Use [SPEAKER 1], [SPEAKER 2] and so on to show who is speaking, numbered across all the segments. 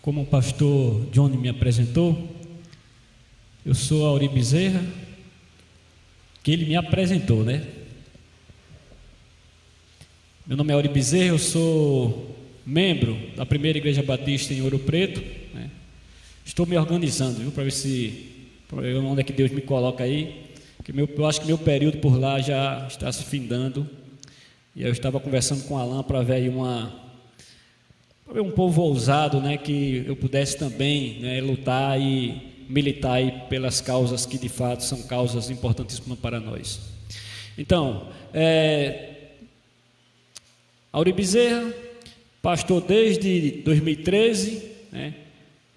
[SPEAKER 1] Como o pastor Johnny me apresentou, eu sou Auri Bezerra, que ele me apresentou, né? Meu nome é Auri Bezerra, eu sou membro da Primeira Igreja Batista em Ouro Preto, né? Estou me organizando, viu, para ver onde é que Deus me coloca aí, que eu acho que meu período por lá já está se findando, e eu estava conversando com o Alan para ver aí um povo ousado, né, que eu pudesse também, né, lutar e militar aí pelas causas que de fato são causas importantíssimas para nós. Então, Auri Bezerra, pastor desde 2013, né,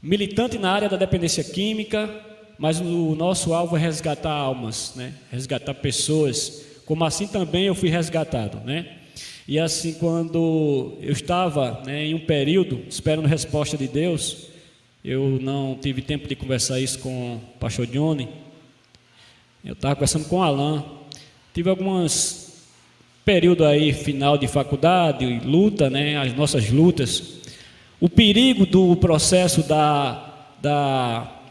[SPEAKER 1] militante na área da dependência química, mas o nosso alvo é resgatar almas, né, resgatar pessoas, como assim também eu fui resgatado, né? E assim, quando eu estava, né, em um período esperando resposta de Deus, eu não tive tempo de conversar isso com o pastor Johnny. Eu estava conversando com o Alan. Tive alguns períodos aí, final de faculdade, luta, né, as nossas lutas. O perigo do processo da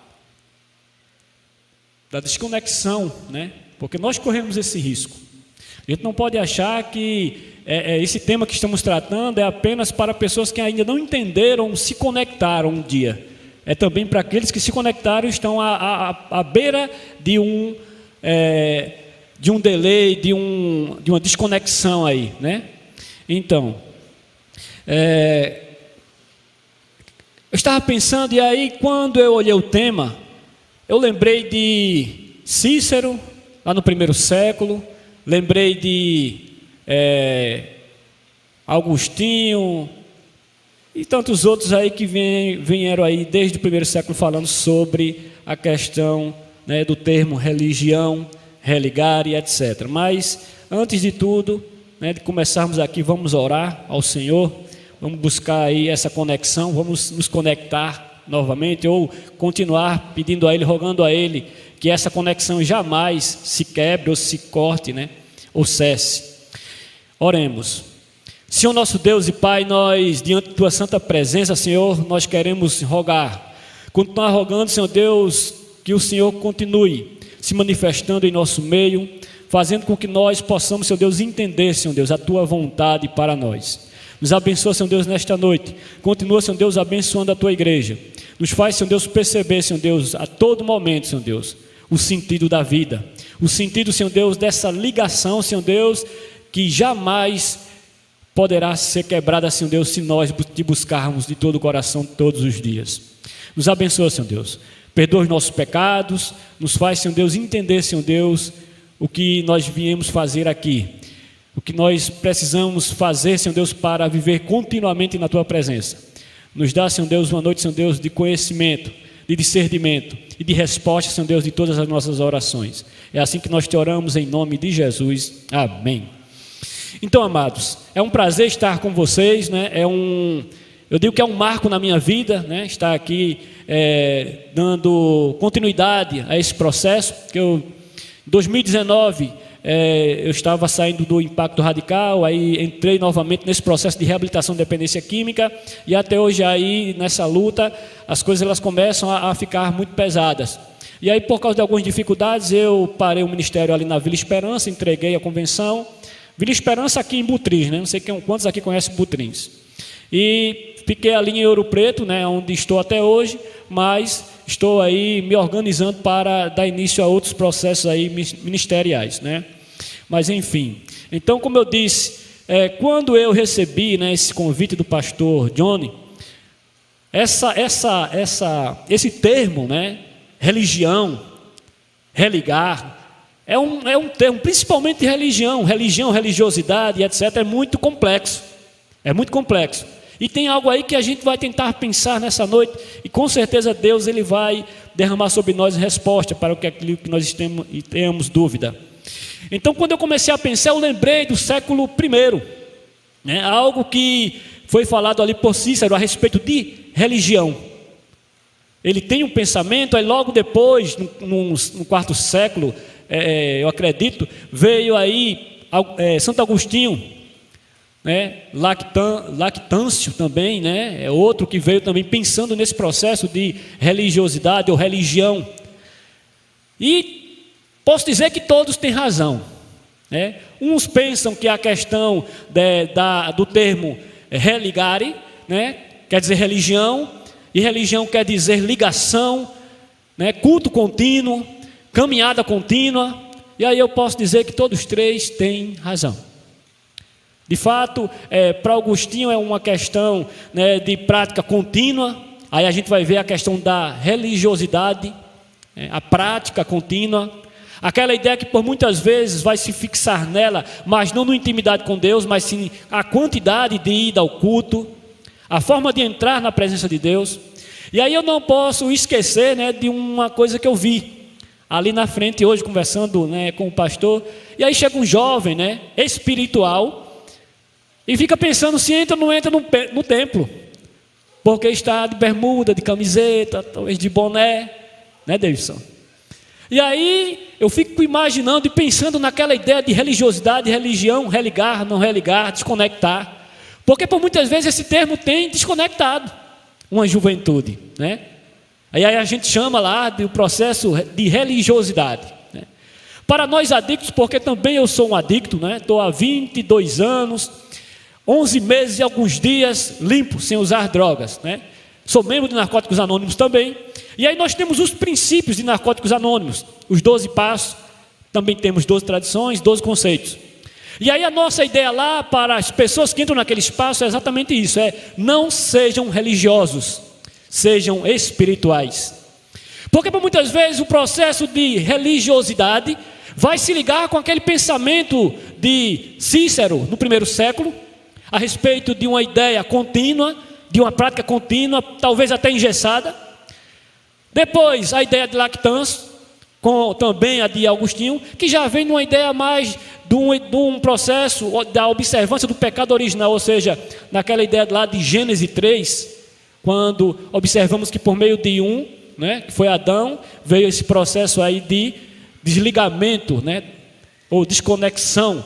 [SPEAKER 1] desconexão, né, porque nós corremos esse risco. A gente não pode achar que esse tema que estamos tratando é apenas para pessoas que ainda não entenderam, se conectaram um dia. É também para aqueles que se conectaram e estão à beira de um delay, de uma desconexão aí, né? Então, eu estava pensando, e aí quando eu olhei o tema, eu lembrei de Cícero, lá no primeiro século, lembrei de Agostinho e tantos outros aí que vieram aí desde o primeiro século falando sobre a questão, né, do termo religião, religare, etc. Mas antes de tudo, né, de começarmos aqui, vamos orar ao Senhor, vamos buscar aí essa conexão, vamos nos conectar novamente ou continuar pedindo a Ele, rogando a Ele que essa conexão jamais se quebre ou se corte, né, ou cesse. Oremos. Senhor nosso Deus e Pai, nós diante de Tua santa presença, Senhor, nós queremos rogar, continuar rogando, Senhor Deus, que o Senhor continue se manifestando em nosso meio, fazendo com que nós possamos, Senhor Deus, entender, Senhor Deus, a Tua vontade para nós. Nos abençoa, Senhor Deus, nesta noite. Continua, Senhor Deus, abençoando a Tua igreja. Nos faz, Senhor Deus, perceber, Senhor Deus, a todo momento, Senhor Deus, o sentido da vida, o sentido, Senhor Deus, dessa ligação, Senhor Deus, que jamais poderá ser quebrada, Senhor Deus, se nós te buscarmos de todo o coração todos os dias. Nos abençoa, Senhor Deus, perdoa os nossos pecados, nos faz, Senhor Deus, entender, Senhor Deus, o que nós viemos fazer aqui, o que nós precisamos fazer, Senhor Deus, para viver continuamente na Tua presença. Nos dá, Senhor Deus, uma noite, Senhor Deus, de conhecimento, de discernimento e de resposta, Senhor Deus, de todas as nossas orações. É assim que nós te oramos em nome de Jesus. Amém. Então, amados, é um prazer estar com vocês, né? Eu digo que é um marco na minha vida, né? Estar aqui dando continuidade a esse processo, que em 2019 eu estava saindo do impacto radical, aí entrei novamente nesse processo de reabilitação de dependência química, e até hoje aí nessa luta as coisas elas começam a ficar muito pesadas. E aí, por causa de algumas dificuldades, eu parei o ministério ali na Vila Esperança, entreguei a convenção. Vila Esperança aqui em Butrins, né? Não sei quantos aqui conhecem Butrins. E fiquei ali em Ouro Preto, né, onde estou até hoje, mas estou aí me organizando para dar início a outros processos aí ministeriais, né? Mas enfim, Então, como eu disse, quando eu recebi, né, esse convite do pastor Johnny, esse termo, né, religião, religar, é um termo, principalmente de religião, religiosidade, etc., é muito complexo. É muito complexo. E tem algo aí que a gente vai tentar pensar nessa noite, e com certeza Deus ele vai derramar sobre nós resposta para aquilo que nós temos dúvida. Então, quando eu comecei a pensar, eu lembrei do século I, né, algo que foi falado ali por Cícero a respeito de religião. Ele tem um pensamento, aí logo depois, no quarto século, eu acredito, veio aí Santo Agostinho, né, Lactâncio também, né, é outro que veio também pensando nesse processo de religiosidade ou religião. E posso dizer que todos têm razão, né? Uns pensam que a questão do termo religare, né, quer dizer religião, e religião quer dizer ligação, né, culto contínuo, caminhada contínua, e aí eu posso dizer que todos três têm razão. De fato, para Agostinho é uma questão, né, de prática contínua, aí a gente vai ver a questão da religiosidade, a prática contínua, aquela ideia que por muitas vezes vai se fixar nela, mas não na intimidade com Deus, mas sim a quantidade de ida ao culto, a forma de entrar na presença de Deus. E aí eu não posso esquecer, né, de uma coisa que eu vi ali na frente hoje, conversando, né, com o pastor, e aí chega um jovem, né, espiritual, e fica pensando se entra ou não entra no templo, porque está de bermuda, de camiseta, talvez de boné, né, Davidson? E aí eu fico imaginando e pensando naquela ideia de religiosidade, religião, religar, não religar, desconectar, porque por muitas vezes esse termo tem desconectado uma juventude, né? Aí a gente chama lá do processo de religiosidade, né? Para nós adictos, porque também eu sou um adicto, né? Estou há 22 anos, 11 meses e alguns dias limpo, sem usar drogas, né? Sou membro de Narcóticos Anônimos também. E aí nós temos os princípios de Narcóticos Anônimos, os 12 passos, também temos 12 tradições, 12 conceitos. E aí a nossa ideia lá para as pessoas que entram naquele espaço é exatamente isso, não sejam religiosos, sejam espirituais. Porque por muitas vezes o processo de religiosidade vai se ligar com aquele pensamento de Cícero no primeiro século, a respeito de uma ideia contínua, de uma prática contínua, talvez até engessada. Depois a ideia de Lactâncio, com também a de Agostinho, que já vem numa ideia mais de um processo da observância do pecado original, ou seja, naquela ideia lá de Gênesis 3, quando observamos que por meio de né, que foi Adão, veio esse processo aí de desligamento, né, ou desconexão.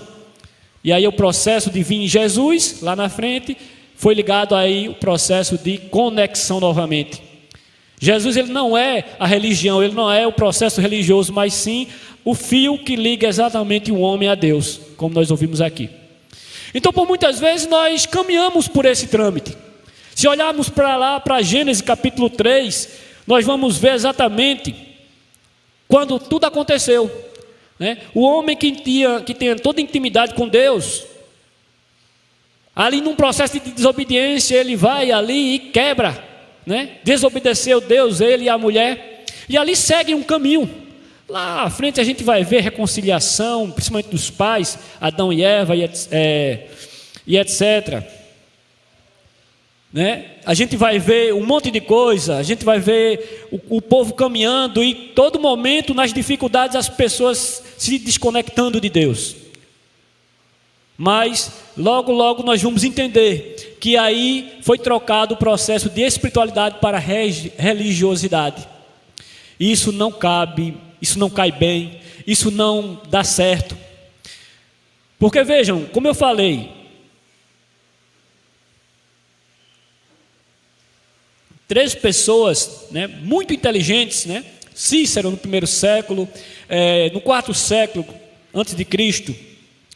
[SPEAKER 1] E aí o processo de vir em Jesus, lá na frente, foi ligado aí o processo de conexão novamente. Jesus, ele não é a religião, ele não é o processo religioso, mas sim o fio que liga exatamente o homem a Deus, como nós ouvimos aqui. Então, por muitas vezes, nós caminhamos por esse trâmite. Se olharmos para lá, para Gênesis capítulo 3, nós vamos ver exatamente quando tudo aconteceu, né? O homem que tinha toda intimidade com Deus, ali num processo de desobediência, ele vai ali e quebra, né? Desobedeceu Deus, ele e a mulher, e ali segue um caminho. Lá à frente a gente vai ver reconciliação, principalmente dos pais, Adão e Eva e etc. Né? A gente vai ver um monte de coisa, a gente vai ver o povo caminhando e todo momento nas dificuldades as pessoas se desconectando de Deus. Mas logo nós vamos entender que aí foi trocado o processo de espiritualidade para religiosidade. Isso não cabe, isso não cai bem, isso não dá certo. Porque vejam, como eu falei, três pessoas, né, muito inteligentes, né? Cícero no primeiro século, no quarto século antes de Cristo,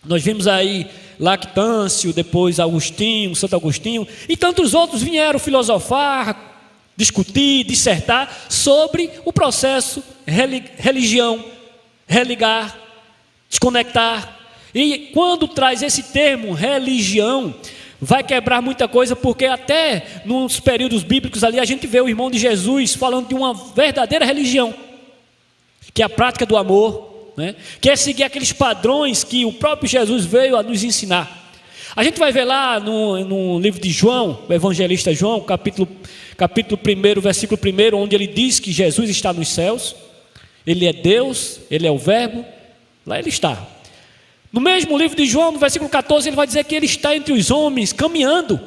[SPEAKER 1] nós vimos aí Lactâncio, depois Agostinho, Santo Agostinho, e tantos outros vieram filosofar, discutir, dissertar sobre o processo religião, religar, desconectar. E quando traz esse termo religião, vai quebrar muita coisa, porque até nos períodos bíblicos ali a gente vê o irmão de Jesus falando de uma verdadeira religião, que é a prática do amor, né? Que é seguir aqueles padrões que o próprio Jesus veio a nos ensinar. A gente vai ver lá no livro de João, o evangelista João, capítulo 1, versículo 1, onde ele diz que Jesus está nos céus, ele é Deus, ele é o Verbo, lá ele está. No mesmo livro de João, no versículo 14, ele vai dizer que ele está entre os homens, caminhando,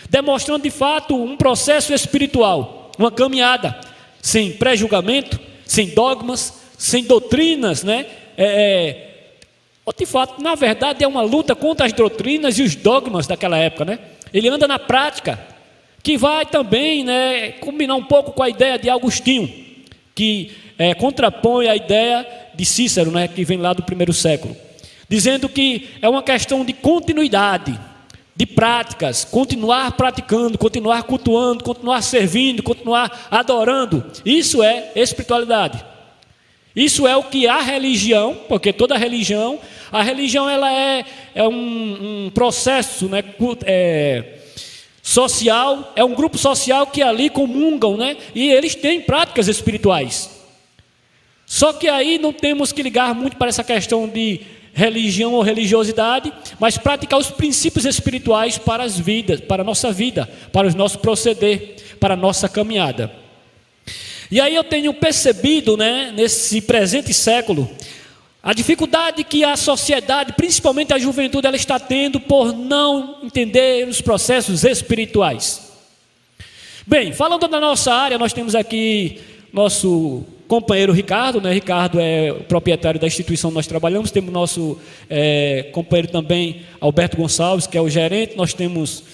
[SPEAKER 1] demonstrando de fato um processo espiritual, uma caminhada, sem pré-julgamento, sem dogmas, sem doutrinas, né? De fato, na verdade, é uma luta contra as doutrinas e os dogmas daquela época, né? Ele anda na prática, que vai também, né, combinar um pouco com a ideia de Agostinho, que contrapõe a ideia de Cícero, né, que vem lá do primeiro século, dizendo que é uma questão de continuidade, de práticas, continuar praticando, continuar cultuando, continuar servindo, continuar adorando. Isso é espiritualidade. Isso é o que a religião, porque toda religião, a religião ela é um processo, né, social, é um grupo social que ali comungam, né, e eles têm práticas espirituais. Só que aí não temos que ligar muito para essa questão de religião ou religiosidade, mas praticar os princípios espirituais para as vidas, para a nossa vida, para o nosso proceder, para a nossa caminhada. E aí eu tenho percebido, né, nesse presente século, a dificuldade que a sociedade, principalmente a juventude, ela está tendo por não entender os processos espirituais. Bem, falando da nossa área, nós temos aqui nosso companheiro Ricardo, né? Ricardo é o proprietário da instituição que nós trabalhamos. Temos nosso companheiro também, Alberto Gonçalves, que é o gerente. Nós temos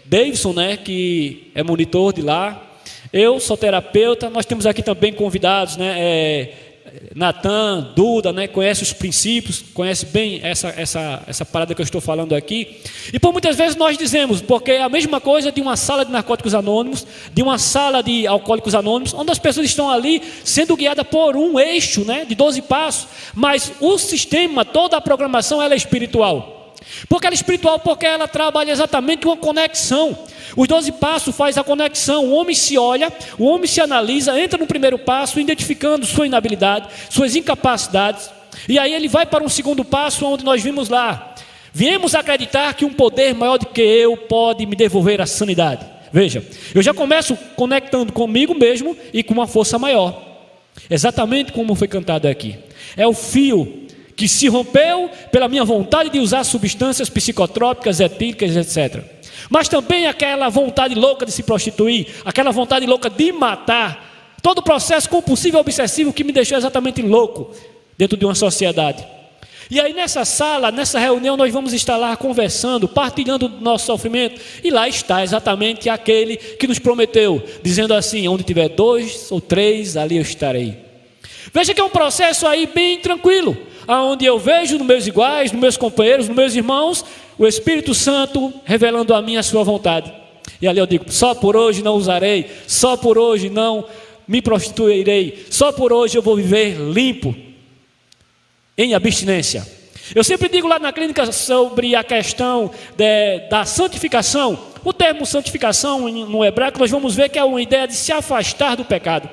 [SPEAKER 1] Davidson, né, que é monitor de lá. Eu sou terapeuta. Nós temos aqui também convidados, né, Natan, Duda, né, conhece os princípios, conhece bem essa parada que eu estou falando aqui. E por muitas vezes nós dizemos, porque é a mesma coisa de uma sala de narcóticos anônimos, de uma sala de alcoólicos anônimos, onde as pessoas estão ali sendo guiadas por um eixo, né, de 12 passos, mas o sistema, toda a programação, ela é espiritual. Porque ela é espiritual porque ela trabalha exatamente uma conexão. Os 12 passos faz a conexão. O homem se olha, o homem se analisa, entra no primeiro passo, identificando sua inabilidade, suas incapacidades. E aí ele vai para um segundo passo, onde nós vimos lá: viemos acreditar que um poder maior do que eu pode me devolver a sanidade. Veja, eu já começo conectando comigo mesmo e com uma força maior. Exatamente como foi cantado aqui. É o fio que se rompeu pela minha vontade de usar substâncias psicotrópicas, etílicas, etc. Mas também aquela vontade louca de se prostituir, aquela vontade louca de matar, todo o processo compulsivo e obsessivo que me deixou exatamente louco dentro de uma sociedade. E aí nessa sala, nessa reunião, nós vamos estar lá conversando, partilhando do nosso sofrimento, e lá está exatamente aquele que nos prometeu, dizendo assim: onde tiver 2 ou 3, ali eu estarei. Veja que é um processo aí bem tranquilo, onde eu vejo nos meus iguais, nos meus companheiros, nos meus irmãos, o Espírito Santo revelando a mim a sua vontade. E ali eu digo: só por hoje não usarei, só por hoje não me prostituirei, só por hoje eu vou viver limpo, em abstinência. Eu sempre digo lá na clínica sobre a questão da santificação. O termo santificação no hebraico nós vamos ver que é uma ideia de se afastar do pecado.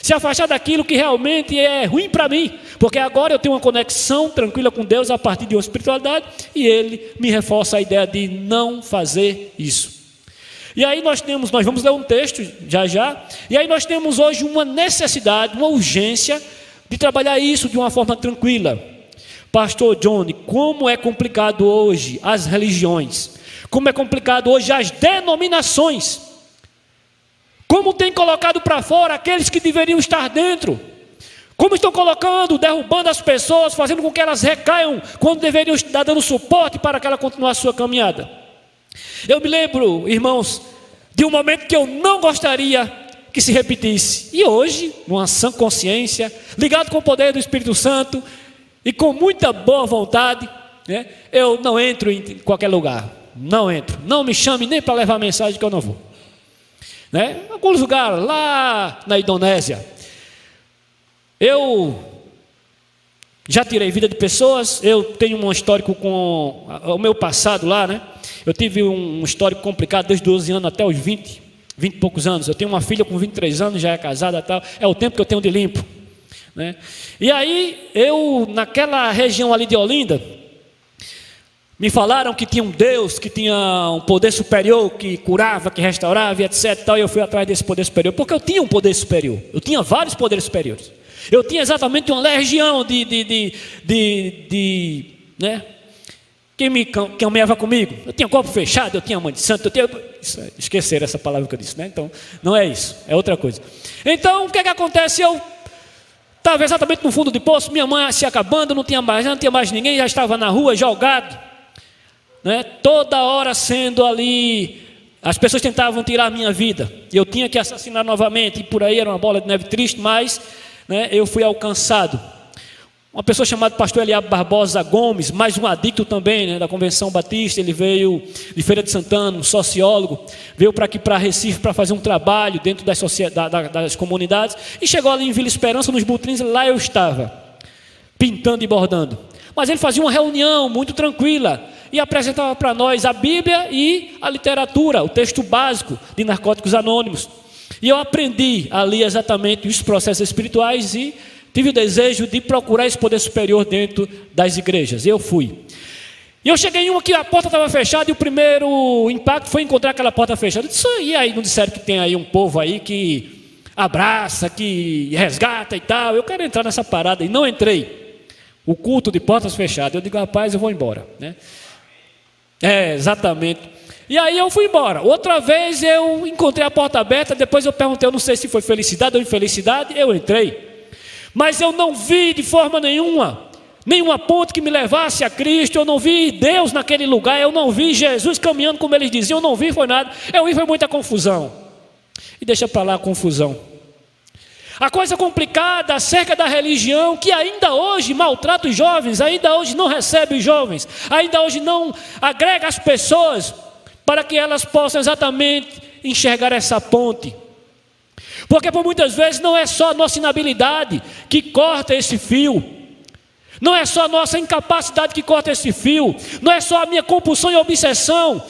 [SPEAKER 1] Se afastar daquilo que realmente é ruim para mim, porque agora eu tenho uma conexão tranquila com Deus a partir de uma espiritualidade, e Ele me reforça a ideia de não fazer isso. E aí nós vamos ler um texto já, e aí nós temos hoje uma necessidade, uma urgência de trabalhar isso de uma forma tranquila. Pastor Johnny, como é complicado hoje as religiões, como é complicado hoje as denominações, como tem colocado para fora aqueles que deveriam estar dentro, como estão colocando, derrubando as pessoas, fazendo com que elas recaiam, quando deveriam estar dando suporte para que ela continue a sua caminhada. Eu me lembro, irmãos, de um momento que eu não gostaria que se repetisse, e hoje, numa sã consciência, ligado com o poder do Espírito Santo, e com muita boa vontade, né, eu não entro em qualquer lugar, não entro, não me chame nem para levar mensagem que eu não vou. Né? Alguns lugares lá na Indonésia, eu Já tirei vida de pessoas. Eu tenho um histórico com o meu passado lá, né? Eu tive um histórico complicado desde 12 anos até os 20 e poucos anos. Eu tenho uma filha com 23 anos, já é casada e tal. É o tempo que eu tenho de limpo, né? E aí, naquela região ali de Olinda, me falaram que tinha um Deus, que tinha um poder superior, que curava, que restaurava, e etc. E eu fui atrás desse poder superior, porque eu tinha um poder superior. Eu tinha vários poderes superiores. Eu tinha exatamente uma legião né? Quem caminhava comigo. Eu tinha corpo fechado, eu tinha mãe de santo, esqueceram essa palavra que eu disse, né? Então, não é isso, é outra coisa. Então, o que acontece? Eu estava exatamente no fundo do poço, minha mãe se acabando, não tinha mais ninguém, já estava na rua, jogado, né? Toda hora sendo ali, as pessoas tentavam tirar a minha vida, eu tinha que assassinar novamente, e por aí era uma bola de neve triste, mas, né, eu fui alcançado. Uma pessoa chamada pastor Eliabe Barbosa Gomes, mais um adicto também, né, da Convenção Batista. Ele veio de Feira de Santana, um sociólogo, veio para aqui, para Recife, para fazer um trabalho dentro das comunidades, e chegou ali em Vila Esperança, nos Butrins. Lá eu estava, pintando e bordando, mas ele fazia uma reunião muito tranquila, e apresentava para nós a Bíblia e a literatura, o texto básico de Narcóticos Anônimos, e eu aprendi ali exatamente os processos espirituais, e tive o desejo de procurar esse poder superior dentro das igrejas. E eu fui. E eu cheguei em uma que a porta estava fechada, e o primeiro impacto foi encontrar aquela porta fechada. Eu disse, e aí não disseram que tem aí um povo aí que abraça, que resgata e tal? Eu quero entrar nessa parada, e não entrei. O culto de portas fechadas. Eu digo, rapaz, eu vou embora, né? Exatamente. E aí eu fui embora. Outra vez eu encontrei a porta aberta, depois eu perguntei, eu não sei se foi felicidade ou infelicidade, eu entrei. Mas eu não vi de forma nenhuma ponte que me levasse a Cristo. Eu não vi Deus naquele lugar, eu não vi Jesus caminhando como eles diziam, eu não vi foi nada. Eu vi foi muita confusão. E deixa para lá a confusão. A coisa complicada acerca da religião, que ainda hoje maltrata os jovens, ainda hoje não recebe os jovens, ainda hoje não agrega as pessoas para que elas possam exatamente enxergar essa ponte. Porque por muitas vezes não é só a nossa inabilidade que corta esse fio, não é só a nossa incapacidade que corta esse fio, não é só a minha compulsão e obsessão,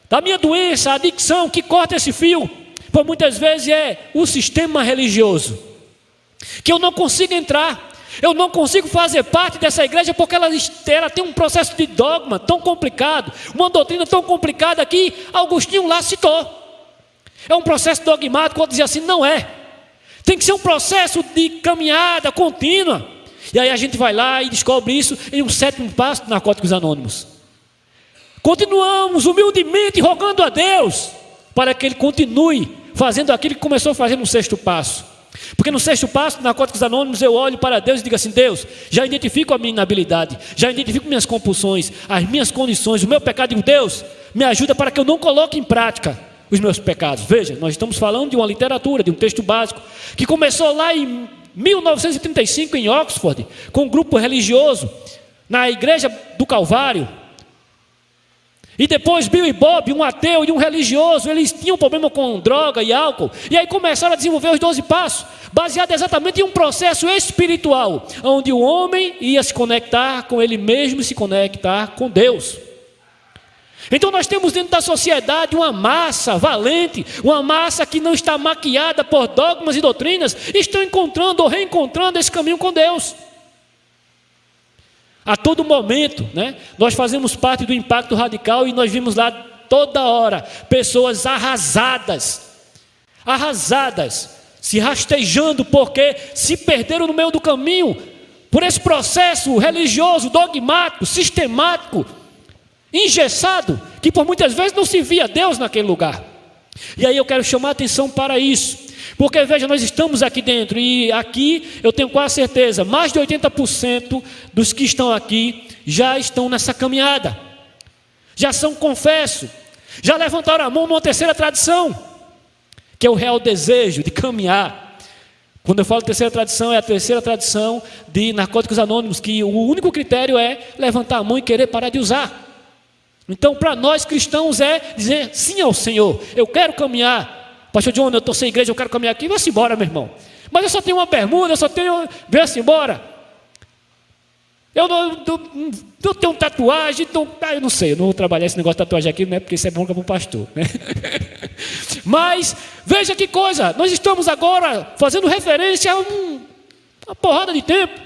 [SPEAKER 1] da minha doença, a adicção que corta esse fio. Por muitas vezes é o sistema religioso, que eu não consigo entrar, eu não consigo fazer parte dessa igreja, porque ela tem um processo de dogma tão complicado, uma doutrina tão complicada que Agostinho lá citou. É um processo dogmático, quando dizia assim, não é. Tem que ser um processo de caminhada contínua. E aí a gente vai lá e descobre isso em um 7º passo de Narcóticos Anônimos. Continuamos humildemente rogando a Deus para que Ele continue fazendo aquilo que começou a fazer no 6º passo. Porque no 6º passo de Narcóticos Anônimos eu olho para Deus e digo assim, Deus, já identifico a minha inabilidade, já identifico minhas compulsões, as minhas condições, o meu pecado. Digo, Deus, me ajuda para que eu não coloque em prática os meus pecados. Veja, nós estamos falando de uma literatura, de um texto básico, que começou lá em 1935 em Oxford, com um grupo religioso, na igreja do Calvário. E depois Bill e Bob, um ateu e um religioso, eles tinham problema com droga e álcool, e aí começaram a desenvolver os 12 passos, baseado exatamente em um processo espiritual, onde o homem ia se conectar com ele mesmo e se conectar com Deus. Então nós temos dentro da sociedade uma massa valente, uma massa que não está maquiada por dogmas e doutrinas, estão encontrando ou reencontrando esse caminho com Deus. A todo momento, né, nós fazemos parte do Impacto Radical, e nós vimos lá toda hora pessoas arrasadas, se rastejando porque se perderam no meio do caminho, por esse processo religioso, dogmático, sistemático, engessado, que por muitas vezes não se via Deus naquele lugar. E aí eu quero chamar a atenção para isso, porque veja, nós estamos aqui dentro, e aqui eu tenho quase certeza, mais de 80% dos que estão aqui já estão nessa caminhada, já são confessos, já levantaram a mão numa terceira tradição, que é o real desejo de caminhar. Quando eu falo terceira tradição, é a terceira tradição de Narcóticos Anônimos, que o único critério é levantar a mão e querer parar de usar. Então, para nós cristãos é dizer sim ao Senhor. Eu quero caminhar. Pastor John, eu estou sem igreja, eu quero caminhar aqui. Vai-se embora, meu irmão. Mas eu só tenho uma bermuda, eu só tenho... Vem-se embora. Eu tenho tatuagem, então, eu não sei, eu não vou trabalhar esse negócio de tatuagem aqui, né, porque isso é bom para o pastor, né? Mas, veja que coisa, nós estamos agora fazendo referência a uma porrada de tempo.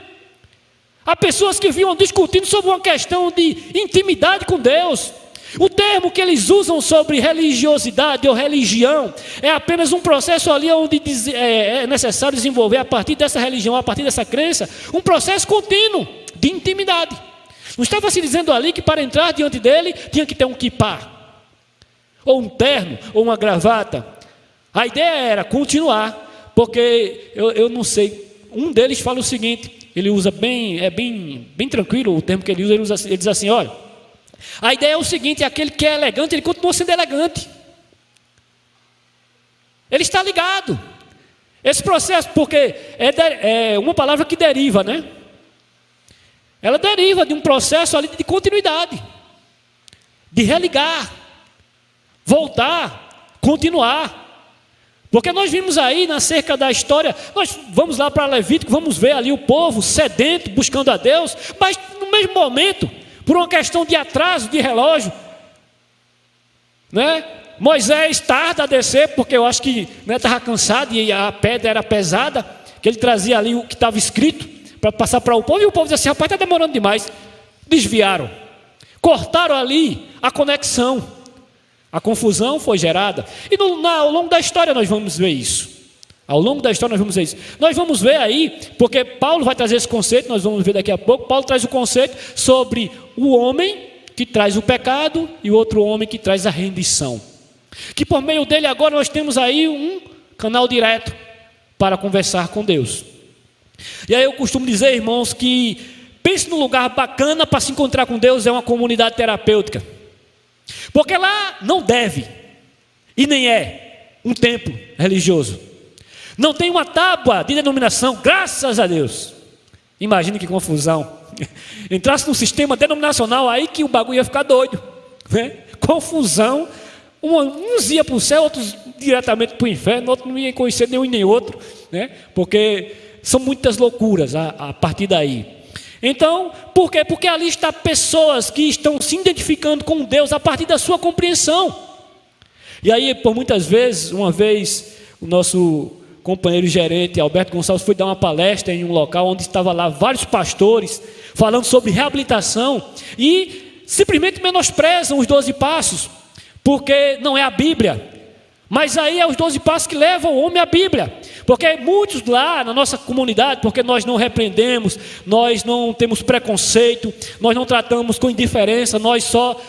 [SPEAKER 1] Há pessoas que vinham discutindo sobre uma questão de intimidade com Deus. O termo que eles usam sobre religiosidade ou religião é apenas um processo ali onde é necessário desenvolver a partir dessa religião, a partir dessa crença, um processo contínuo de intimidade. Não estava se dizendo ali que para entrar diante dele tinha que ter um quipá, ou um terno, ou uma gravata. A ideia era continuar, porque eu não sei, um deles fala o seguinte, ele usa bem tranquilo o termo que ele usa, ele diz assim, olha, a ideia é o seguinte, aquele que é elegante, ele continua sendo elegante. Ele está ligado. Esse processo, porque é uma palavra que deriva, né? Ela deriva de um processo ali de continuidade, de religar, voltar, continuar. Porque nós vimos aí, acerca da história, nós vamos lá para Levítico, vamos ver ali o povo sedento, buscando a Deus, mas no mesmo momento, por uma questão de atraso de relógio, né? Moisés tarda a descer, porque eu acho que estava cansado e a pedra era pesada, que ele trazia ali o que estava escrito, para passar para o povo, e o povo disse assim, rapaz, está demorando demais. Desviaram, cortaram ali a conexão, a confusão foi gerada, e ao longo da história nós vamos ver isso. Ao longo da história nós vamos ver isso. Nós vamos ver aí, porque Paulo vai trazer esse conceito, nós vamos ver daqui a pouco. Paulo traz o conceito sobre o homem que traz o pecado e o outro homem que traz a rendição. Que por meio dele agora nós temos aí um canal direto para conversar com Deus. E aí eu costumo dizer, irmãos, que pense num lugar bacana para se encontrar com Deus, é uma comunidade terapêutica. Porque lá não deve, e nem é, um templo religioso. Não tem uma tábua de denominação, graças a Deus. Imagine que confusão. Entrasse num sistema denominacional aí que o bagulho ia ficar doido, né? Confusão. Uns iam para o céu, outros diretamente para o inferno, outros não iam conhecer nenhum nem outro, né? Porque são muitas loucuras a partir daí. Então, por quê? Porque ali está pessoas que estão se identificando com Deus a partir da sua compreensão. E aí, por muitas vezes, uma vez, o nosso companheiro gerente Alberto Gonçalves foi dar uma palestra em um local onde estava lá vários pastores falando sobre reabilitação e simplesmente menosprezam os 12 passos, porque não é a Bíblia. Mas aí é os 12 passos que levam o homem à Bíblia. Porque muitos lá na nossa comunidade, porque nós não repreendemos, nós não temos preconceito, nós não tratamos com indiferença, nós só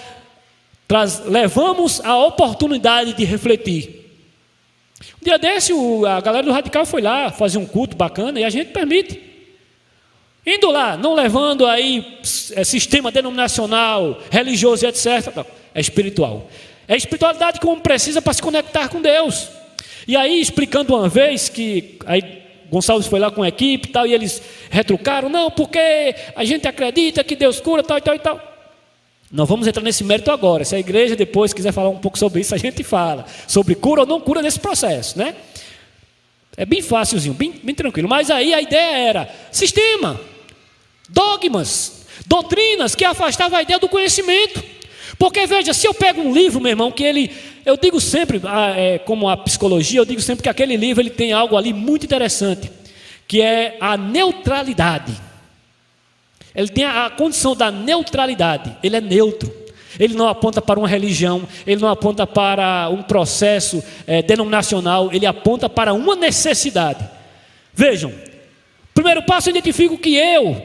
[SPEAKER 1] levamos a oportunidade de refletir. Um dia desse, a galera do Radical foi lá fazer um culto bacana e a gente permite. Indo lá, não levando aí sistema denominacional, religioso, etc. Não, é espiritual. É a espiritualidade como precisa para se conectar com Deus. E aí, explicando uma vez que aí Gonçalves foi lá com a equipe e tal, e eles retrucaram, não, porque a gente acredita que Deus cura, tal e tal e tal. Não vamos entrar nesse mérito agora. Se a igreja depois quiser falar um pouco sobre isso, a gente fala. Sobre cura ou não cura nesse processo, né? É bem fácilzinho, bem tranquilo. Mas aí a ideia era sistema, dogmas, doutrinas que afastavam a ideia do conhecimento. Porque veja, se eu pego um livro, meu irmão, que eu digo sempre, como a psicologia, eu digo sempre que aquele livro ele tem algo ali muito interessante, que é a neutralidade. Ele tem a condição da neutralidade, ele é neutro. Ele não aponta para uma religião, ele não aponta para um processo denominacional, ele aponta para uma necessidade. Vejam, primeiro passo, eu identifico que eu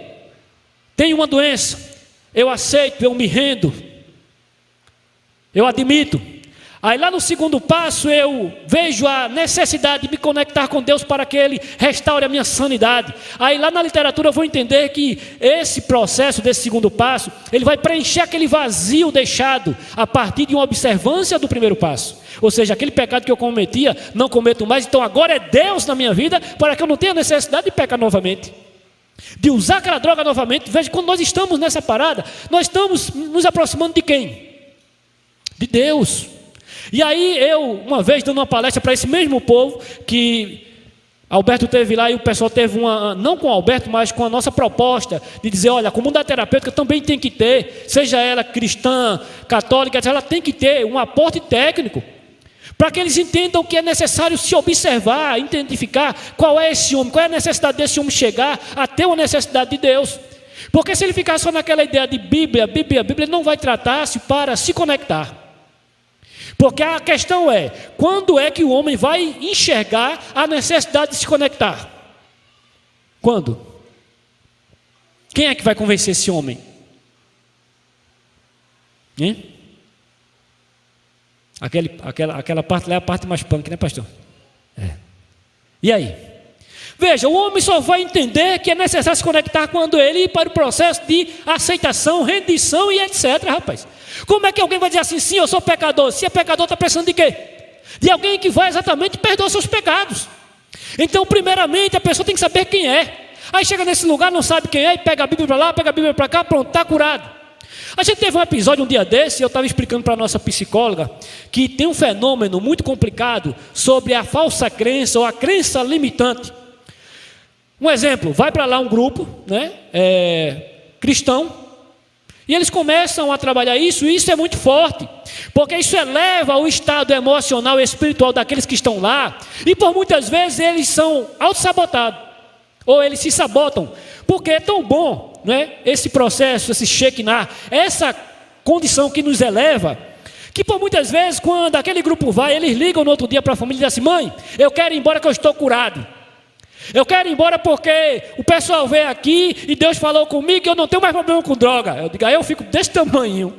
[SPEAKER 1] tenho uma doença, eu aceito, eu me rendo, eu admito. Aí lá no segundo passo eu vejo a necessidade de me conectar com Deus para que Ele restaure a minha sanidade. Aí lá na literatura eu vou entender que esse processo desse segundo passo, ele vai preencher aquele vazio deixado a partir de uma observância do primeiro passo. Ou seja, aquele pecado que eu cometia, não cometo mais, então agora é Deus na minha vida para que eu não tenha necessidade de pecar novamente. De usar aquela droga novamente. Veja, quando nós estamos nessa parada, nós estamos nos aproximando de quem? De Deus. E aí eu, uma vez dando uma palestra para esse mesmo povo, que Alberto teve lá e o pessoal teve não com o Alberto, mas com a nossa proposta de dizer, olha, a comunidade terapêutica também tem que ter, seja ela cristã, católica, ela tem que ter um aporte técnico, para que eles entendam que é necessário se observar, identificar qual é esse homem, qual é a necessidade desse homem chegar a ter uma necessidade de Deus. Porque se ele ficar só naquela ideia de Bíblia, ele não vai tratar-se para se conectar. Porque a questão é, quando é que o homem vai enxergar a necessidade de se conectar? Quando? Quem é que vai convencer esse homem? Hein? Aquela parte lá é a parte mais punk, né, pastor? É. E aí? Veja, o homem só vai entender que é necessário se conectar quando ele ir para o processo de aceitação, rendição e etc, rapaz. Como é que alguém vai dizer assim, sim, eu sou pecador? Se é pecador, está precisando de quê? De alguém que vai exatamente perdoar seus pecados. Então, primeiramente, a pessoa tem que saber quem é. Aí chega nesse lugar, não sabe quem é, e pega a Bíblia para lá, pega a Bíblia para cá, pronto, está curado. A gente teve um episódio um dia desse, eu estava explicando para a nossa psicóloga, que tem um fenômeno muito complicado sobre a falsa crença ou a crença limitante. Um exemplo, vai para lá um grupo, né, cristão, e eles começam a trabalhar isso, e isso é muito forte, porque isso eleva o estado emocional e espiritual daqueles que estão lá, e por muitas vezes eles são autossabotados, ou eles se sabotam, porque é tão bom, né, esse processo, esse Shekinah, essa condição que nos eleva, que por muitas vezes quando aquele grupo vai, eles ligam no outro dia para a família e dizem assim, mãe, eu quero ir embora que eu estou curado. Eu quero ir embora porque o pessoal veio aqui e Deus falou comigo que eu não tenho mais problema com droga. Eu digo, aí eu fico desse tamanho.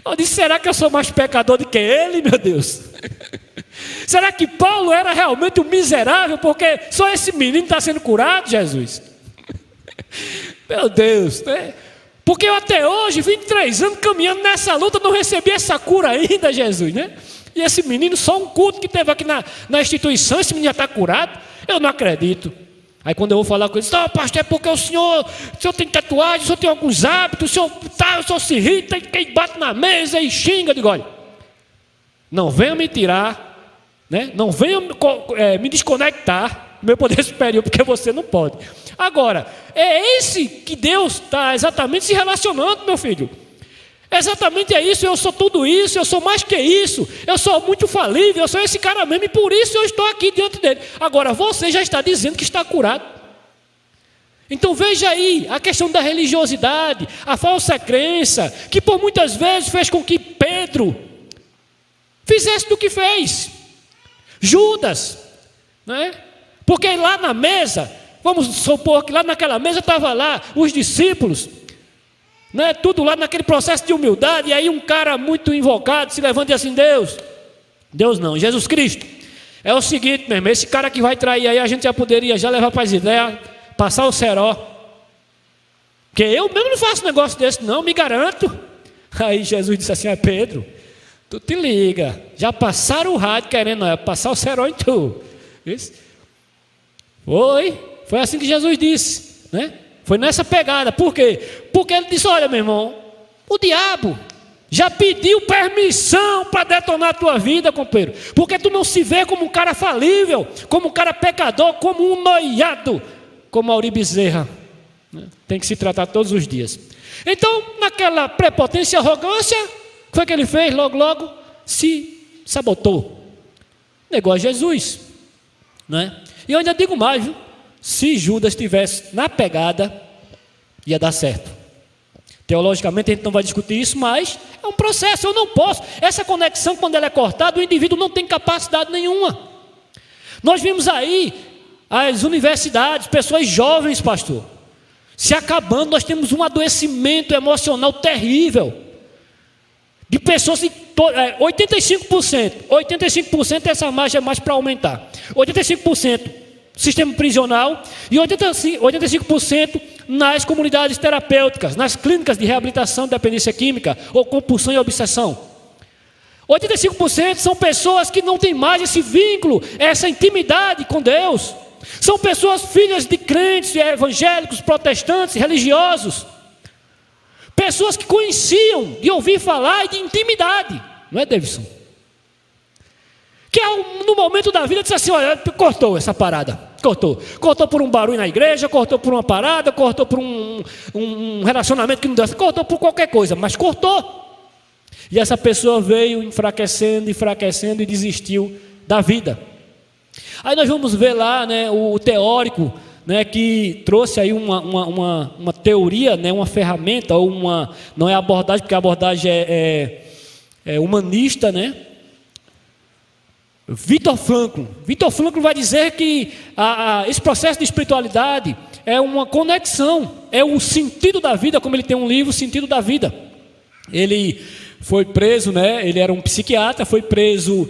[SPEAKER 1] Eu disse, será que eu sou mais pecador do que ele, meu Deus? Será que Paulo era realmente um miserável porque só esse menino está sendo curado, Jesus? Meu Deus, né? Porque eu até hoje, 23 anos caminhando nessa luta, não recebi essa cura ainda, Jesus, né? E esse menino, só um culto que teve aqui na instituição, esse menino já está curado? Eu não acredito. Aí quando eu vou falar com ele, não, pastor, é porque o senhor tem tatuagem, o senhor tem alguns hábitos, o senhor se irrita, e bate na mesa e xinga. Eu digo, olha, não venha me tirar, né? Não venha me desconectar do meu poder superior, porque você não pode. Agora, é esse que Deus está exatamente se relacionando, meu filho. Exatamente é isso, eu sou tudo isso, eu sou mais que isso, eu sou muito falível, eu sou esse cara mesmo, e por isso eu estou aqui diante dele. Agora, você já está dizendo que está curado. Então veja aí, a questão da religiosidade, a falsa crença, que por muitas vezes fez com que Pedro fizesse do que fez. Judas, né? Porque lá na mesa, vamos supor que lá naquela mesa estava lá os discípulos, né, tudo lá naquele processo de humildade, e aí um cara muito invocado se levanta e diz assim, Deus não, Jesus Cristo, é o seguinte mesmo, esse cara que vai trair aí, a gente já poderia já levar para as ideias, passar o ceró, porque eu mesmo não faço negócio desse não, me garanto. Aí Jesus disse assim, Pedro, tu te liga, já passaram o rádio querendo passar o ceró em tu. Isso? Foi assim que Jesus disse, né? Foi nessa pegada. Por quê? Porque ele disse, olha meu irmão, o diabo já pediu permissão para detonar a tua vida, companheiro, porque tu não se vê como um cara falível, como um cara pecador, como um noiado, como Auri Bezerra, né? Tem que se tratar todos os dias. Então, naquela prepotência e arrogância, o que foi que ele fez? Logo se sabotou, negou a Jesus, né? E eu ainda digo mais, viu? Se Judas estivesse na pegada, ia dar certo. Teologicamente a gente não vai discutir isso, mas é um processo, eu não posso. Essa conexão, quando ela é cortada, o indivíduo não tem capacidade nenhuma. Nós vimos aí as universidades, pessoas jovens, pastor, se acabando. Nós temos um adoecimento emocional terrível, de pessoas, 85% essa margem é mais para aumentar, 85% sistema prisional e 85% nas comunidades terapêuticas, nas clínicas de reabilitação de dependência química ou compulsão e obsessão. 85% são pessoas que não têm mais esse vínculo, essa intimidade com Deus. São pessoas filhas de crentes, evangélicos, protestantes, religiosos. Pessoas que conheciam de ouvir falar e de intimidade. Não é, Davidson? Que no momento da vida disse assim, olha, cortou essa parada. cortou? Cortou por um barulho na igreja, cortou por uma parada, cortou por um relacionamento que não deu, cortou por qualquer coisa, mas cortou. E essa pessoa veio enfraquecendo e desistiu da vida. Aí nós vamos ver lá, né, o teórico, né, que trouxe aí uma teoria, né, uma ferramenta, ou não é abordagem, porque a abordagem é humanista, né? Viktor Frankl vai dizer que esse processo de espiritualidade é uma conexão, é o sentido da vida, como ele tem um livro, Sentido da Vida. Ele foi preso, né? Ele era um psiquiatra, foi preso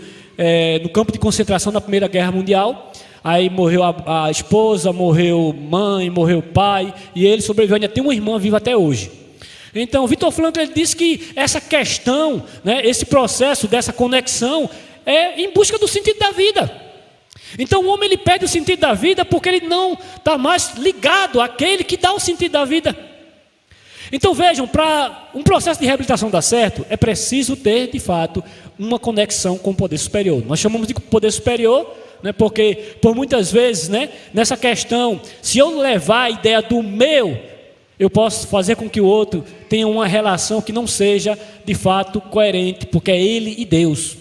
[SPEAKER 1] no campo de concentração na Primeira Guerra Mundial. Aí morreu a esposa, morreu mãe, morreu pai, e ele sobreviveu, ainda tem uma irmã viva até hoje. Então, Viktor Frankl, ele diz que essa questão, né, esse processo dessa conexão é em busca do sentido da vida. Então o homem, ele perde o sentido da vida porque ele não está mais ligado àquele que dá o sentido da vida. Então vejam, para um processo de reabilitação dar certo, é preciso ter de fato uma conexão com o poder superior. Nós chamamos de poder superior, né, porque por muitas vezes, né, nessa questão, se eu levar a ideia do meu, eu posso fazer com que o outro tenha uma relação que não seja de fato coerente, porque é ele e Deus.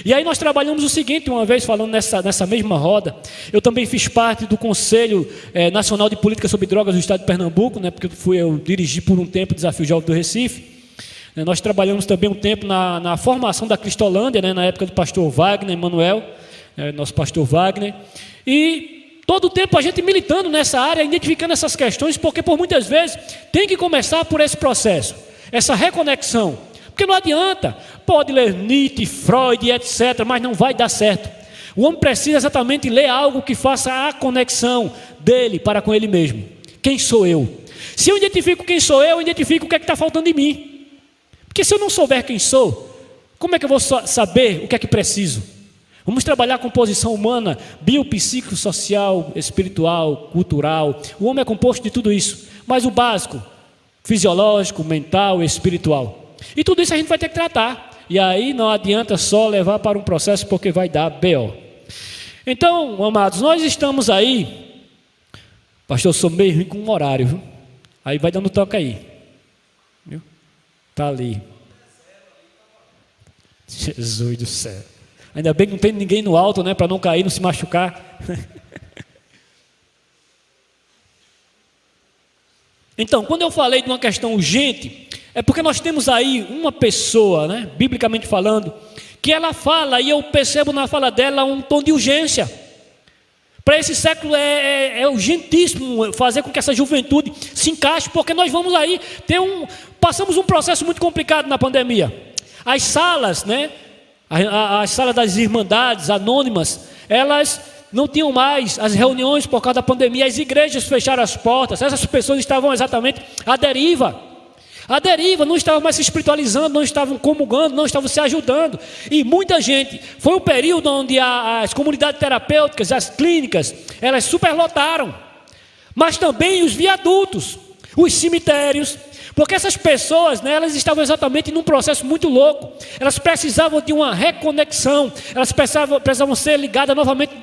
[SPEAKER 1] E aí nós trabalhamos o seguinte, uma vez falando nessa mesma roda, eu também fiz parte do Conselho Nacional de Política sobre Drogas do Estado de Pernambuco, né, porque eu dirigi por um tempo o Desafio Jovem do Recife. Nós trabalhamos também um tempo na formação da Cristolândia, né, na época do pastor Wagner Emanuel, nosso pastor Wagner, e todo o tempo a gente militando nessa área, identificando essas questões, porque por muitas vezes tem que começar por esse processo, essa reconexão. Porque não adianta, pode ler Nietzsche, Freud, etc., mas não vai dar certo. O homem precisa exatamente ler algo que faça a conexão dele para com ele mesmo. Quem sou eu? Se eu identifico quem sou eu identifico o que é que está faltando em mim. Porque se eu não souber quem sou, como é que eu vou saber o que é que preciso? Vamos trabalhar a composição humana, biopsicossocial, espiritual, cultural. O homem é composto de tudo isso, mas o básico, fisiológico, mental e espiritual. E tudo isso a gente vai ter que tratar. E aí não adianta só levar para um processo, porque vai dar BO. Então, amados, nós estamos aí. Pastor, eu sou meio ruim com um horário, viu? Aí vai dando toque aí. Viu? Tá ali. Jesus do céu. Ainda bem que não tem ninguém no alto, né? Para não cair, não se machucar. Então, quando eu falei de uma questão urgente, é porque nós temos aí uma pessoa, né, biblicamente falando, que ela fala, e eu percebo na fala dela um tom de urgência. Para esse século é urgentíssimo fazer com que essa juventude se encaixe, porque nós vamos aí passamos um processo muito complicado na pandemia. As salas, né, as salas das irmandades anônimas, elas não tinham mais as reuniões por causa da pandemia, as igrejas fecharam as portas, essas pessoas estavam exatamente à deriva, não estavam mais se espiritualizando, não estavam comungando, não estavam se ajudando, e muita gente, foi um período onde as comunidades terapêuticas, as clínicas, elas superlotaram, mas também os viadutos, os cemitérios, porque essas pessoas, né, elas estavam exatamente num processo muito louco, elas precisavam de uma reconexão, elas precisavam ser ligadas novamente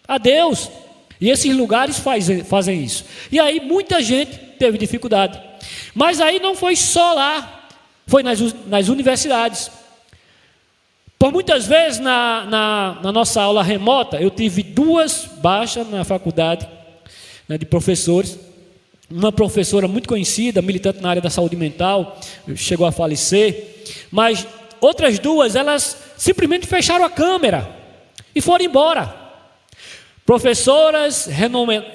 [SPEAKER 1] a Deus, e esses lugares fazem isso, e aí muita gente teve dificuldade, mas aí não foi só lá, foi nas universidades. Por muitas vezes na nossa aula remota, eu tive 2 baixas na faculdade, né, de professores. Uma professora muito conhecida, militante na área da saúde mental, chegou a falecer, mas outras 2, elas simplesmente fecharam a câmera e foram embora. Professoras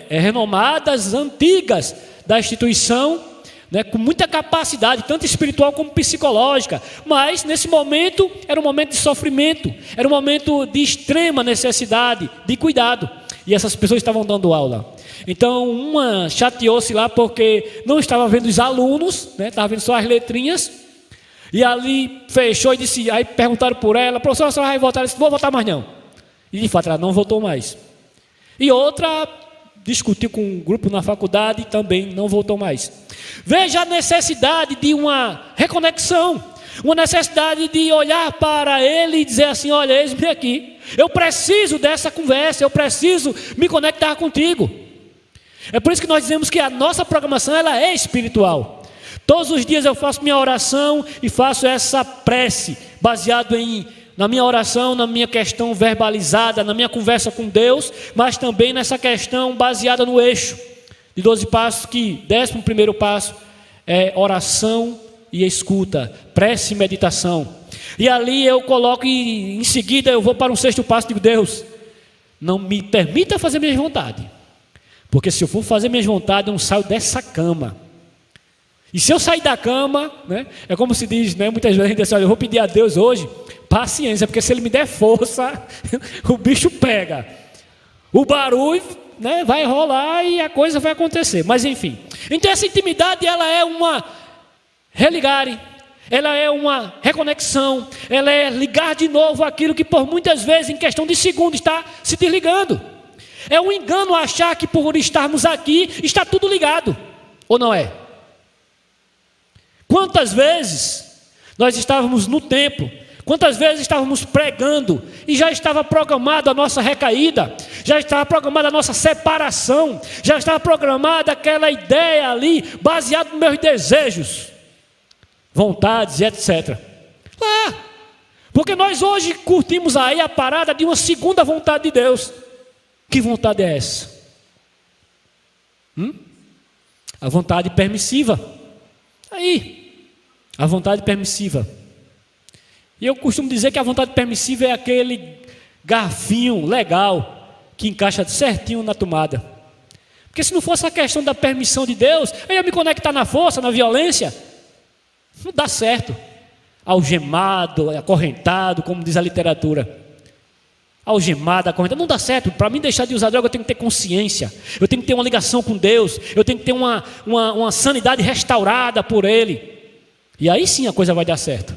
[SPEAKER 1] renomadas, antigas da instituição, né, com muita capacidade, tanto espiritual como psicológica, mas nesse momento era um momento de sofrimento, era um momento de extrema necessidade de cuidado, e essas pessoas estavam dando aula. Então uma chateou-se lá porque não estava vendo os alunos, né, estava vendo só as letrinhas, e ali fechou e disse, aí perguntaram por ela, professora, a senhora vai voltar? Ela disse, não vou voltar mais não. E de fato ela não voltou mais. E outra discutiu com um grupo na faculdade e também não voltou mais. Veja a necessidade de uma reconexão, uma necessidade de olhar para Ele e dizer assim: olha, eis-me aqui, eu preciso dessa conversa, eu preciso me conectar contigo. É por isso que nós dizemos que a nossa programação ela é espiritual. Todos os dias eu faço minha oração e faço essa prece, baseado na minha oração, na minha questão verbalizada, na minha conversa com Deus, mas também nessa questão baseada no eixo de 12 passos, que 11º passo é oração e escuta, prece e meditação. E ali eu coloco e em seguida eu vou para um 6º passo e digo: Deus, não me permita fazer minha vontade, porque se eu for fazer minha vontade eu não saio dessa cama. E se eu sair da cama, né, é como se diz, né, muitas vezes a gente diz assim: olha, eu vou pedir a Deus hoje paciência, porque se Ele me der força, o bicho pega. O barulho, né, vai rolar e a coisa vai acontecer. Mas enfim. Então essa intimidade ela é uma religare, ela é uma reconexão, ela é ligar de novo aquilo que por muitas vezes em questão de segundos está se desligando. É um engano achar que por estarmos aqui está tudo ligado, ou não é? Quantas vezes nós estávamos no templo, quantas vezes estávamos pregando e já estava programada a nossa recaída, já estava programada a nossa separação, já estava programada aquela ideia ali, baseada nos meus desejos, vontades e etc. Lá, porque nós hoje curtimos aí a parada de uma segunda vontade de Deus. Que vontade é essa? A vontade permissiva. Aí, a vontade permissiva. E eu costumo dizer que a vontade permissiva é aquele garfinho legal que encaixa certinho na tomada. Porque se não fosse a questão da permissão de Deus, eu ia me conectar na força, na violência. Não dá certo. Algemado, acorrentado, como diz a literatura. Algemado, acorrentado, não dá certo. Para mim deixar de usar droga eu tenho que ter consciência. Eu tenho que ter uma ligação com Deus. Eu tenho que ter uma sanidade restaurada por Ele. E aí sim a coisa vai dar certo.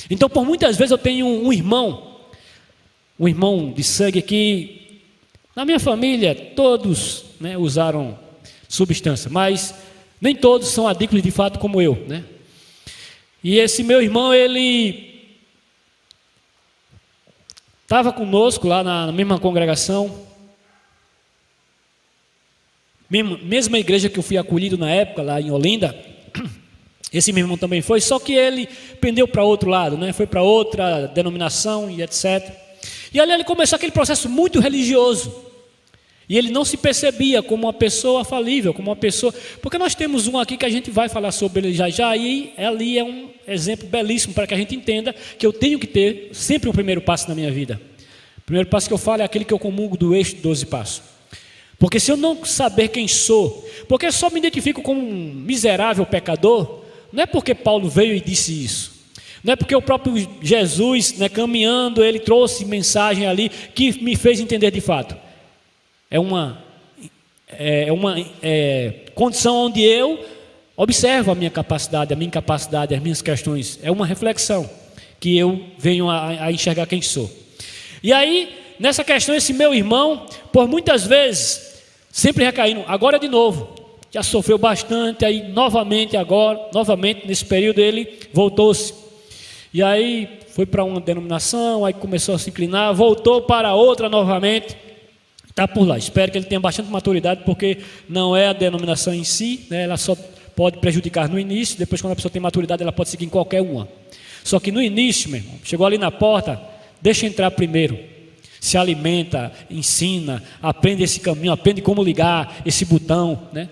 [SPEAKER 1] Então por muitas vezes eu tenho um irmão de sangue que na minha família todos, né, usaram substância, mas nem todos são adictos de fato como eu, né? E esse meu irmão, ele estava conosco lá na mesma congregação, mesma igreja que eu fui acolhido na época, lá em Olinda. Esse meu irmão também foi, só que ele pendeu para outro lado, né? Foi para outra denominação e etc. E ali ele começou aquele processo muito religioso. E ele não se percebia como uma pessoa falível, como uma pessoa... Porque nós temos um aqui que a gente vai falar sobre ele já, e ali é um exemplo belíssimo para que a gente entenda que eu tenho que ter sempre um primeiro passo na minha vida. O primeiro passo que eu falo é aquele que eu comungo do eixo de 12 passos. Porque se eu não saber quem sou, porque eu só me identifico como um miserável pecador, não é porque Paulo veio e disse isso. Não é porque o próprio Jesus, né, caminhando, ele trouxe mensagem ali que me fez entender de fato. É uma condição onde eu observo a minha capacidade, minha incapacidade, as minhas questões. É uma reflexão que eu venho a enxergar quem sou. E aí, nessa questão, esse meu irmão, por muitas vezes, sempre recaindo, agora de novo, já sofreu bastante, aí novamente nesse período ele voltou-se. E aí foi para uma denominação, aí começou a se inclinar, voltou para outra novamente. Está por lá, espero que ele tenha bastante maturidade, porque não é a denominação em si, né? Ela só pode prejudicar no início, depois quando a pessoa tem maturidade ela pode seguir em qualquer uma. Só que no início, meu irmão, chegou ali na porta, deixa entrar primeiro, se alimenta, ensina, aprende esse caminho, aprende como ligar esse botão, né?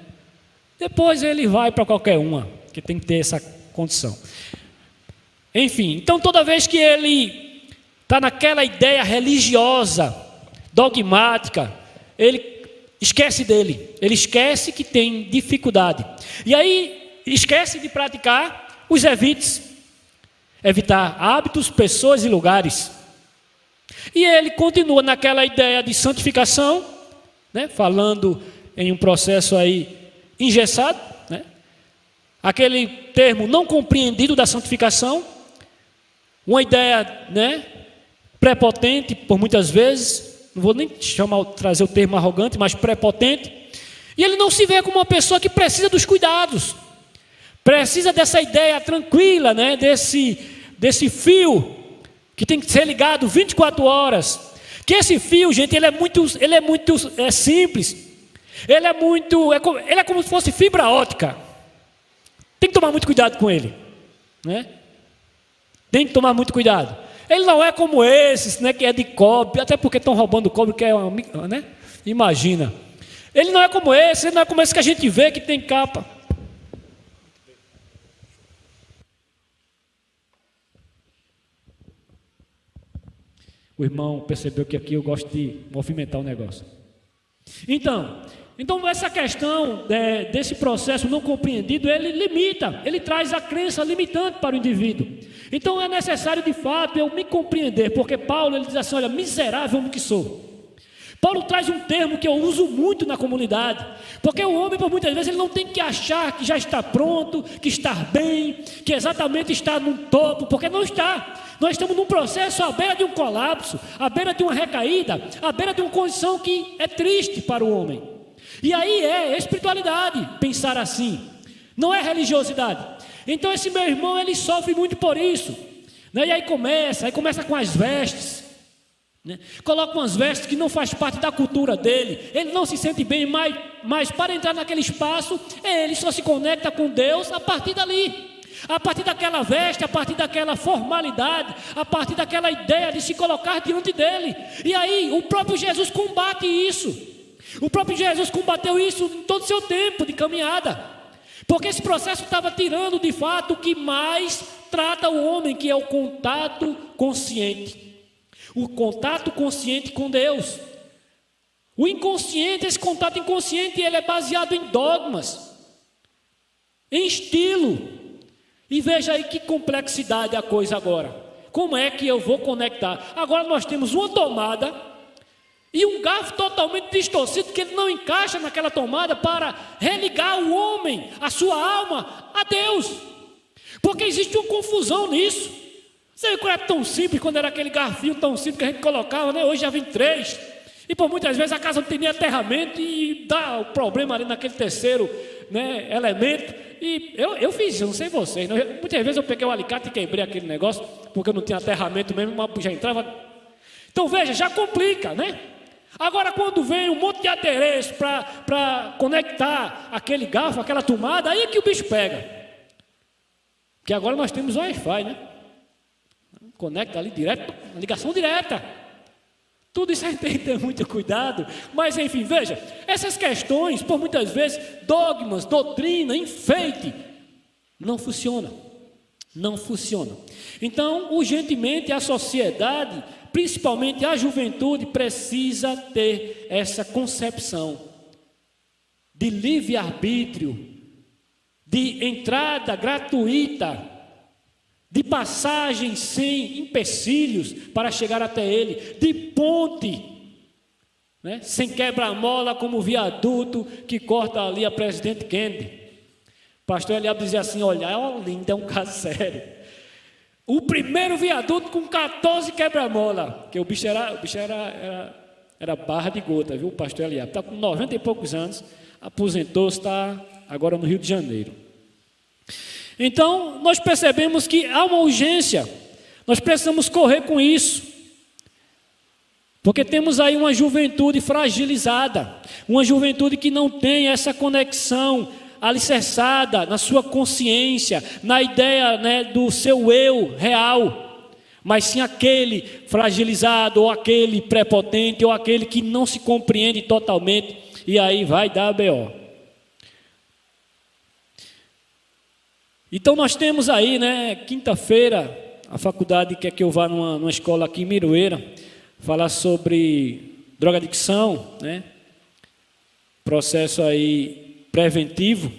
[SPEAKER 1] Depois ele vai para qualquer uma, que tem que ter essa condição. Enfim, então toda vez que ele está naquela ideia religiosa, dogmática, ele esquece dele, ele esquece que tem dificuldade, e aí esquece de praticar os evites, evitar hábitos, pessoas e lugares, e ele continua naquela ideia de santificação, né, falando em um processo aí engessado, né, aquele termo não compreendido da santificação, uma ideia, né, prepotente por muitas vezes, não vou nem trazer o termo arrogante, mas prepotente. E ele não se vê como uma pessoa que precisa dos cuidados, precisa dessa ideia tranquila, né? Desse fio que tem que ser ligado 24 horas. Que esse fio, gente, ele é muito simples. Ele é como se fosse fibra ótica. Tem que tomar muito cuidado com ele, né? Tem que tomar muito cuidado. Ele não é como esses, né, que é de cobre, até porque estão roubando cobre, que é né? Imagina. Ele não é como esse que a gente vê que tem capa. O irmão percebeu que aqui eu gosto de movimentar o negócio. Então essa questão desse processo não compreendido, ele limita, ele traz a crença limitante para o indivíduo. Então é necessário de fato eu me compreender, porque Paulo ele diz assim, olha, miserável homem que sou. Paulo traz um termo que eu uso muito na comunidade, porque o homem, por muitas vezes, ele não tem que achar que já está pronto, que está bem, que exatamente está no topo, porque não está. Nós estamos num processo à beira de um colapso, à beira de uma recaída, à beira de uma condição que é triste para o homem. E aí é espiritualidade pensar assim, não é religiosidade. Então esse meu irmão, ele sofre muito por isso, né? E aí começa com as vestes, né? Coloca umas vestes que não faz parte da cultura dele, ele não se sente bem, mas para entrar naquele espaço, ele só se conecta com Deus a partir dali. A partir daquela veste, a partir daquela formalidade, a partir daquela ideia de se colocar diante dele. E aí o próprio Jesus combate isso. O próprio Jesus combateu isso em todo o seu tempo de caminhada. Porque esse processo estava tirando de fato o que mais trata o homem, que é o contato consciente. O contato consciente com Deus. O inconsciente, esse contato inconsciente, ele é baseado em dogmas, em estilo. E veja aí que complexidade a coisa agora. Como é que eu vou conectar? Agora nós temos uma tomada e um garfo totalmente distorcido, que ele não encaixa naquela tomada para religar o homem, a sua alma, a Deus. Porque existe uma confusão nisso. Você vê que era tão simples quando era aquele garfinho tão simples que a gente colocava, né? Hoje já vem 3. E por muitas vezes a casa não tem nem aterramento e dá o problema ali naquele terceiro, né, elemento. E eu fiz isso, não sei vocês, né? Muitas vezes eu peguei o alicate e quebrei aquele negócio, porque eu não tinha aterramento mesmo, mas já entrava. Então veja, já complica, né? Agora quando vem um monte de adereço para conectar aquele garfo, aquela tomada, aí é que o bicho pega. Porque agora nós temos Wi-Fi, né? Conecta ali direto, ligação direta. Tudo isso a gente tem que ter muito cuidado. Mas enfim, veja, essas questões, por muitas vezes, dogmas, doutrina, enfeite, não funcionam. Não funcionam. Então, urgentemente, a sociedade, principalmente a juventude, precisa ter essa concepção de livre-arbítrio, de entrada gratuita, de passagem sem empecilhos para chegar até ele, de ponte, né? Sem quebra-mola como o viaduto que corta ali a Presidente Kennedy. O pastor Eliab dizia assim, olha, Olinda é um caso sério. O primeiro viaduto com 14 quebra-mola, que o bicho era barra de gota, viu, o pastor Eliab? Está com 90 e poucos anos, aposentou-se, está agora no Rio de Janeiro. Então, nós percebemos que há uma urgência, nós precisamos correr com isso, porque temos aí uma juventude fragilizada, uma juventude que não tem essa conexão alicerçada na sua consciência, na ideia, né, do seu eu real, mas sim aquele fragilizado, ou aquele prepotente, ou aquele que não se compreende totalmente, e aí vai dar B.O. Então nós temos aí, né, quinta-feira, a faculdade quer que eu vá numa escola aqui em Miroeira, falar sobre drogadicção, né, processo aí preventivo.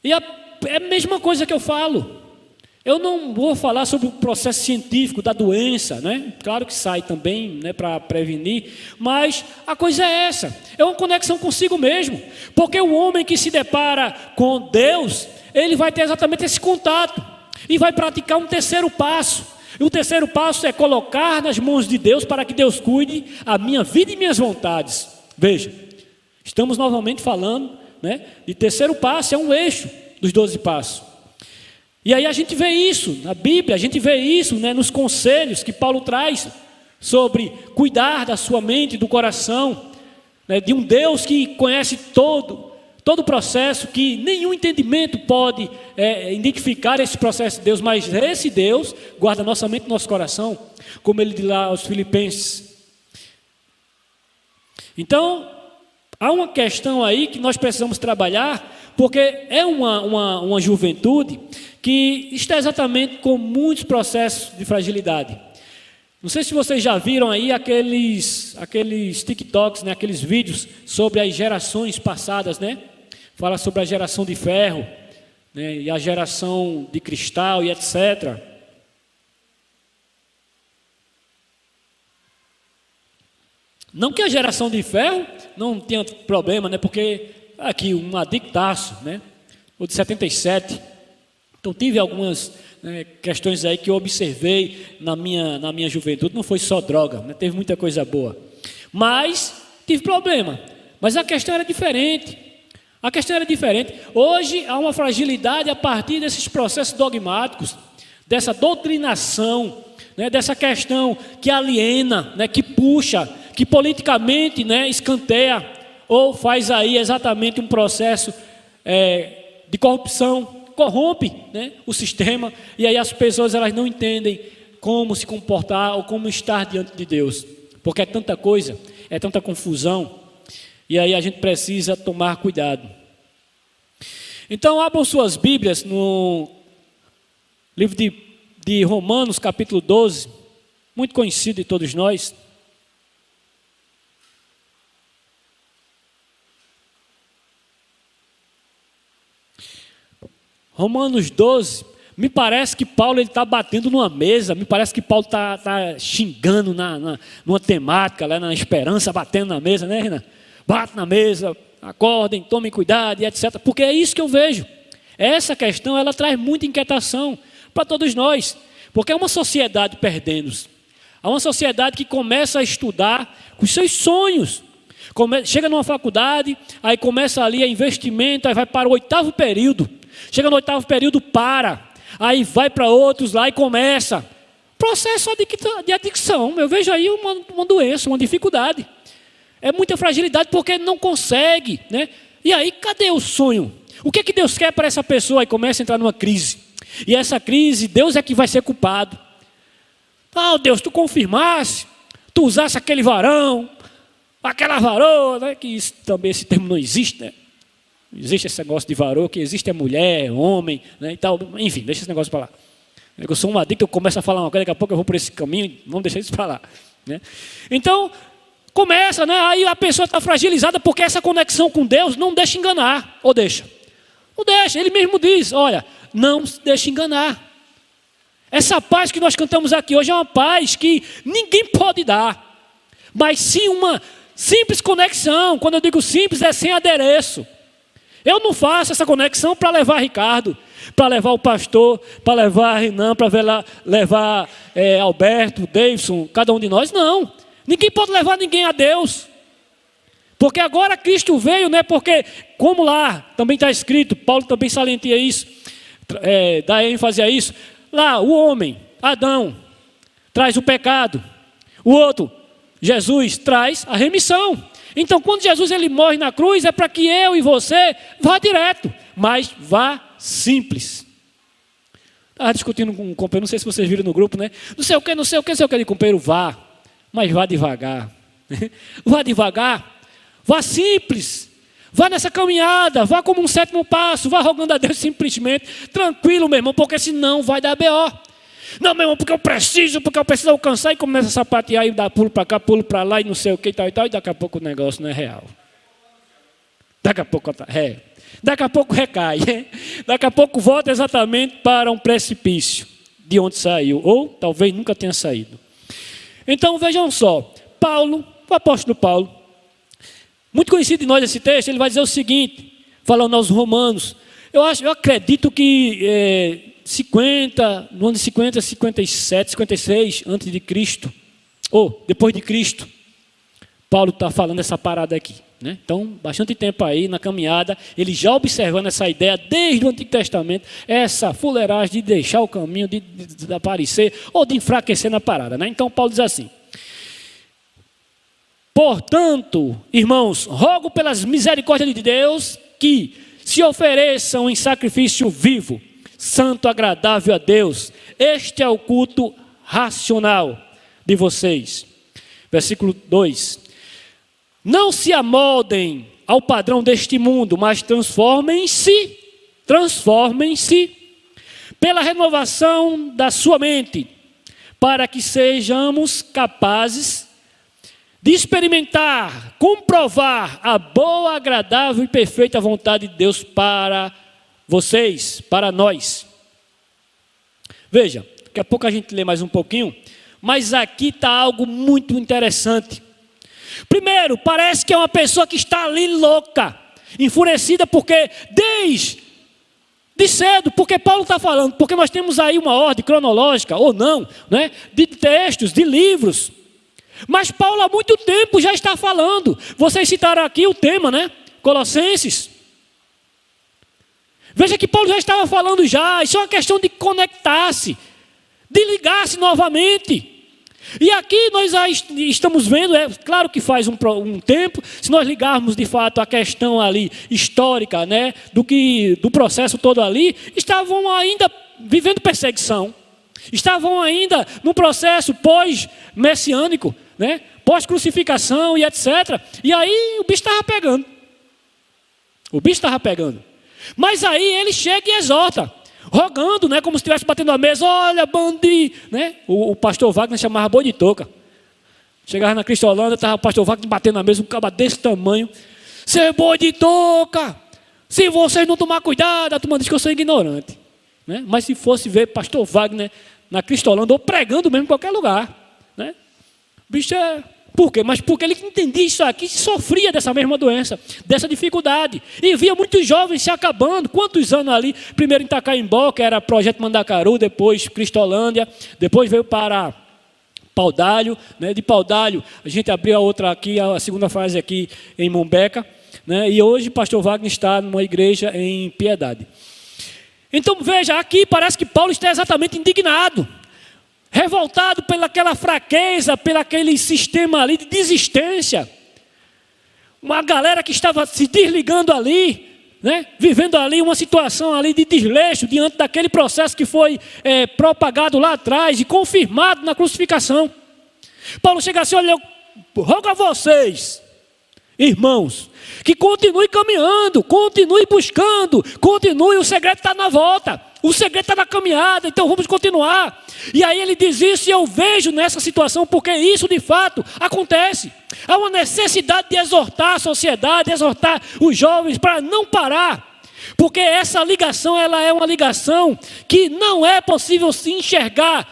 [SPEAKER 1] E é a mesma coisa que eu falo. Eu não vou falar sobre o processo científico da doença, né? Claro que sai também, né, para prevenir, mas a coisa é essa, é uma conexão consigo mesmo, porque o homem que se depara com Deus, ele vai ter exatamente esse contato, e vai praticar um terceiro passo, e o terceiro passo é colocar nas mãos de Deus, para que Deus cuide a minha vida e minhas vontades. Veja, estamos novamente falando, né, de terceiro passo, é um eixo. dos 12 passos. E aí a gente vê isso na Bíblia, a gente vê isso, né, nos conselhos que Paulo traz sobre cuidar da sua mente, do coração, né, de um Deus que conhece todo o processo, que nenhum entendimento pode identificar esse processo de Deus, mas esse Deus guarda nossa mente e nosso coração, como ele diz lá aos Filipenses. Então, há uma questão aí que nós precisamos trabalhar, porque é uma juventude que está exatamente com muitos processos de fragilidade. Não sei se vocês já viram aí aqueles TikToks, né, aqueles vídeos sobre as gerações passadas, né? Fala sobre a geração de ferro, né, e a geração de cristal e etc. Não que a geração de ferro não tenha problema, né? Porque aqui um adictaço, né? O de 77. Então tive algumas questões aí que eu observei na minha juventude. Não foi só droga, né? Teve muita coisa boa. Mas tive problema. Mas a questão era diferente. A questão era diferente. Hoje há uma fragilidade a partir desses processos dogmáticos, dessa doutrinação, né? Dessa questão que aliena, né? Que puxa, que politicamente, né? Escanteia ou faz aí exatamente um processo de corrupção, corrompe, né, o sistema, e aí as pessoas elas não entendem como se comportar ou como estar diante de Deus, porque é tanta coisa, é tanta confusão, e aí a gente precisa tomar cuidado. Então abram suas Bíblias no livro de Romanos, capítulo 12, muito conhecido de todos nós. Romanos 12, me parece que Paulo está batendo numa mesa, me parece que Paulo está xingando numa temática, lá na esperança, batendo na mesa, né, Renan? Bate na mesa, acordem, tomem cuidado e etc. Porque é isso que eu vejo. Essa questão, ela traz muita inquietação para todos nós, porque é uma sociedade perdendo-se. É uma sociedade que começa a estudar com os seus sonhos. Chega numa faculdade, aí começa ali a investimento, aí vai para o 8º período. Chega no 8º período, aí vai para outros lá e começa. Processo de adicção, eu vejo aí uma doença, uma dificuldade. É muita fragilidade porque não consegue, né? E aí, cadê o sonho? O que Deus quer para essa pessoa? Aí começa a entrar numa crise. E essa crise, Deus é que vai ser culpado. Deus, tu confirmasse, tu usasse aquele varão, aquela varoa, né? Que também esse termo não existe, né? Existe esse negócio de varoa, que existe a mulher, homem, né, e tal. Enfim, deixa esse negócio para lá. Eu sou um adicto, eu começo a falar uma coisa, daqui a pouco eu vou por esse caminho, vamos deixar isso para lá, né? Então, começa, né? Aí a pessoa está fragilizada porque essa conexão com Deus não deixa enganar. Ou deixa? Não deixa. Ele mesmo diz, olha, não se deixa enganar. Essa paz que nós cantamos aqui hoje é uma paz que ninguém pode dar. Mas sim uma simples conexão. Quando eu digo simples, é sem adereço. Eu não faço essa conexão para levar Ricardo, para levar o pastor, para levar Renan, para levar Alberto, Davidson, cada um de nós. Não. Ninguém pode levar ninguém a Deus. Porque agora Cristo veio, né? Porque, como lá também está escrito, Paulo também salientia isso, dá ênfase a isso. Lá, o homem, Adão, traz o pecado. O outro, Jesus, traz a remissão. Então, quando Jesus ele morre na cruz, é para que eu e você vá direto, mas vá simples. Estava discutindo com um companheiro, não sei se vocês viram no grupo, né? Não sei o que, de companheiro, vá, mas vá devagar. Vá devagar, vá simples, vá nessa caminhada, vá como um 7º passo, vá rogando a Deus simplesmente, tranquilo, meu irmão, porque senão vai dar B.O. Não, meu irmão, porque eu preciso alcançar, e começa a sapatear e dar pulo para cá, pulo para lá e não sei o que e tal, e daqui a pouco o negócio não é real. Daqui a pouco recai, daqui a pouco volta exatamente para um precipício de onde saiu, ou talvez nunca tenha saído. Então vejam só, Paulo, o apóstolo Paulo, muito conhecido de nós esse texto, ele vai dizer o seguinte, falando aos romanos, eu acredito que no ano de 50, 57, 56, antes de Cristo, ou depois de Cristo, Paulo está falando essa parada aqui, né? Então, bastante tempo aí na caminhada, ele já observando essa ideia desde o Antigo Testamento, essa fuleiragem de deixar o caminho, de aparecer ou de enfraquecer na parada, né? Então, Paulo diz assim: portanto, irmãos, rogo pelas misericórdias de Deus que se ofereçam em sacrifício vivo, santo, agradável a Deus. Este é o culto racional de vocês. Versículo 2. Não se amoldem ao padrão deste mundo, mas transformem-se pela renovação da sua mente, para que sejamos capazes de experimentar, comprovar a boa, agradável e perfeita vontade de Deus para vocês, para nós. Veja, daqui a pouco a gente lê mais um pouquinho, mas aqui está algo muito interessante. Primeiro, parece que é uma pessoa que está ali louca, enfurecida, porque desde cedo, porque Paulo está falando, porque nós temos aí uma ordem cronológica, ou não, né, de textos, de livros. Mas Paulo há muito tempo já está falando. Vocês citaram aqui o tema, né? Colossenses. Veja que Paulo já estava falando já. Isso é uma questão de conectar-se, de ligar-se novamente. E aqui nós já estamos vendo, é claro que faz um tempo, se nós ligarmos de fato a questão ali histórica, né, do processo todo ali, estavam ainda vivendo perseguição, estavam ainda no processo pós-messiânico, né, pós-crucificação e etc. E aí o bicho estava pegando. Mas aí ele chega e exorta, rogando, né, como se estivesse batendo a mesa. Olha, bandido, né? O pastor Wagner chamava boi de touca. Chegava na Cristolândia, estava o pastor Wagner batendo na mesa, um caba desse tamanho. Seu boi de touca, se vocês não tomar cuidado, a turma diz que eu sou ignorante, né? Mas se fosse ver pastor Wagner na Cristolândia, ou pregando mesmo em qualquer lugar, né? O bicho é... Por quê? Mas porque ele entendia isso aqui, sofria dessa mesma doença, dessa dificuldade. E via muitos jovens se acabando. Quantos anos ali? Primeiro em Itacaimbó, que era Projeto Mandacaru, depois Cristolândia, depois veio para Paudalho, né? De Paudalho a gente abriu a outra aqui, a segunda fase aqui em Mombeca, né? E hoje o pastor Wagner está numa igreja em Piedade. Então veja, aqui parece que Paulo está exatamente indignado, revoltado pelaquela fraqueza, pelaquele sistema ali de desistência. Uma galera que estava se desligando ali, né? Vivendo ali uma situação ali de desleixo diante daquele processo que foi propagado lá atrás e confirmado na crucificação. Paulo chega assim: olha, eu rogo a vocês, irmãos, que continue caminhando, continue buscando, continue, o segredo está na volta. O segredo está na caminhada, então vamos continuar. E aí ele diz isso, e eu vejo nessa situação, porque isso de fato acontece. Há uma necessidade de exortar a sociedade, de exortar os jovens para não parar. Porque essa ligação, ela é uma ligação que não é possível se enxergar,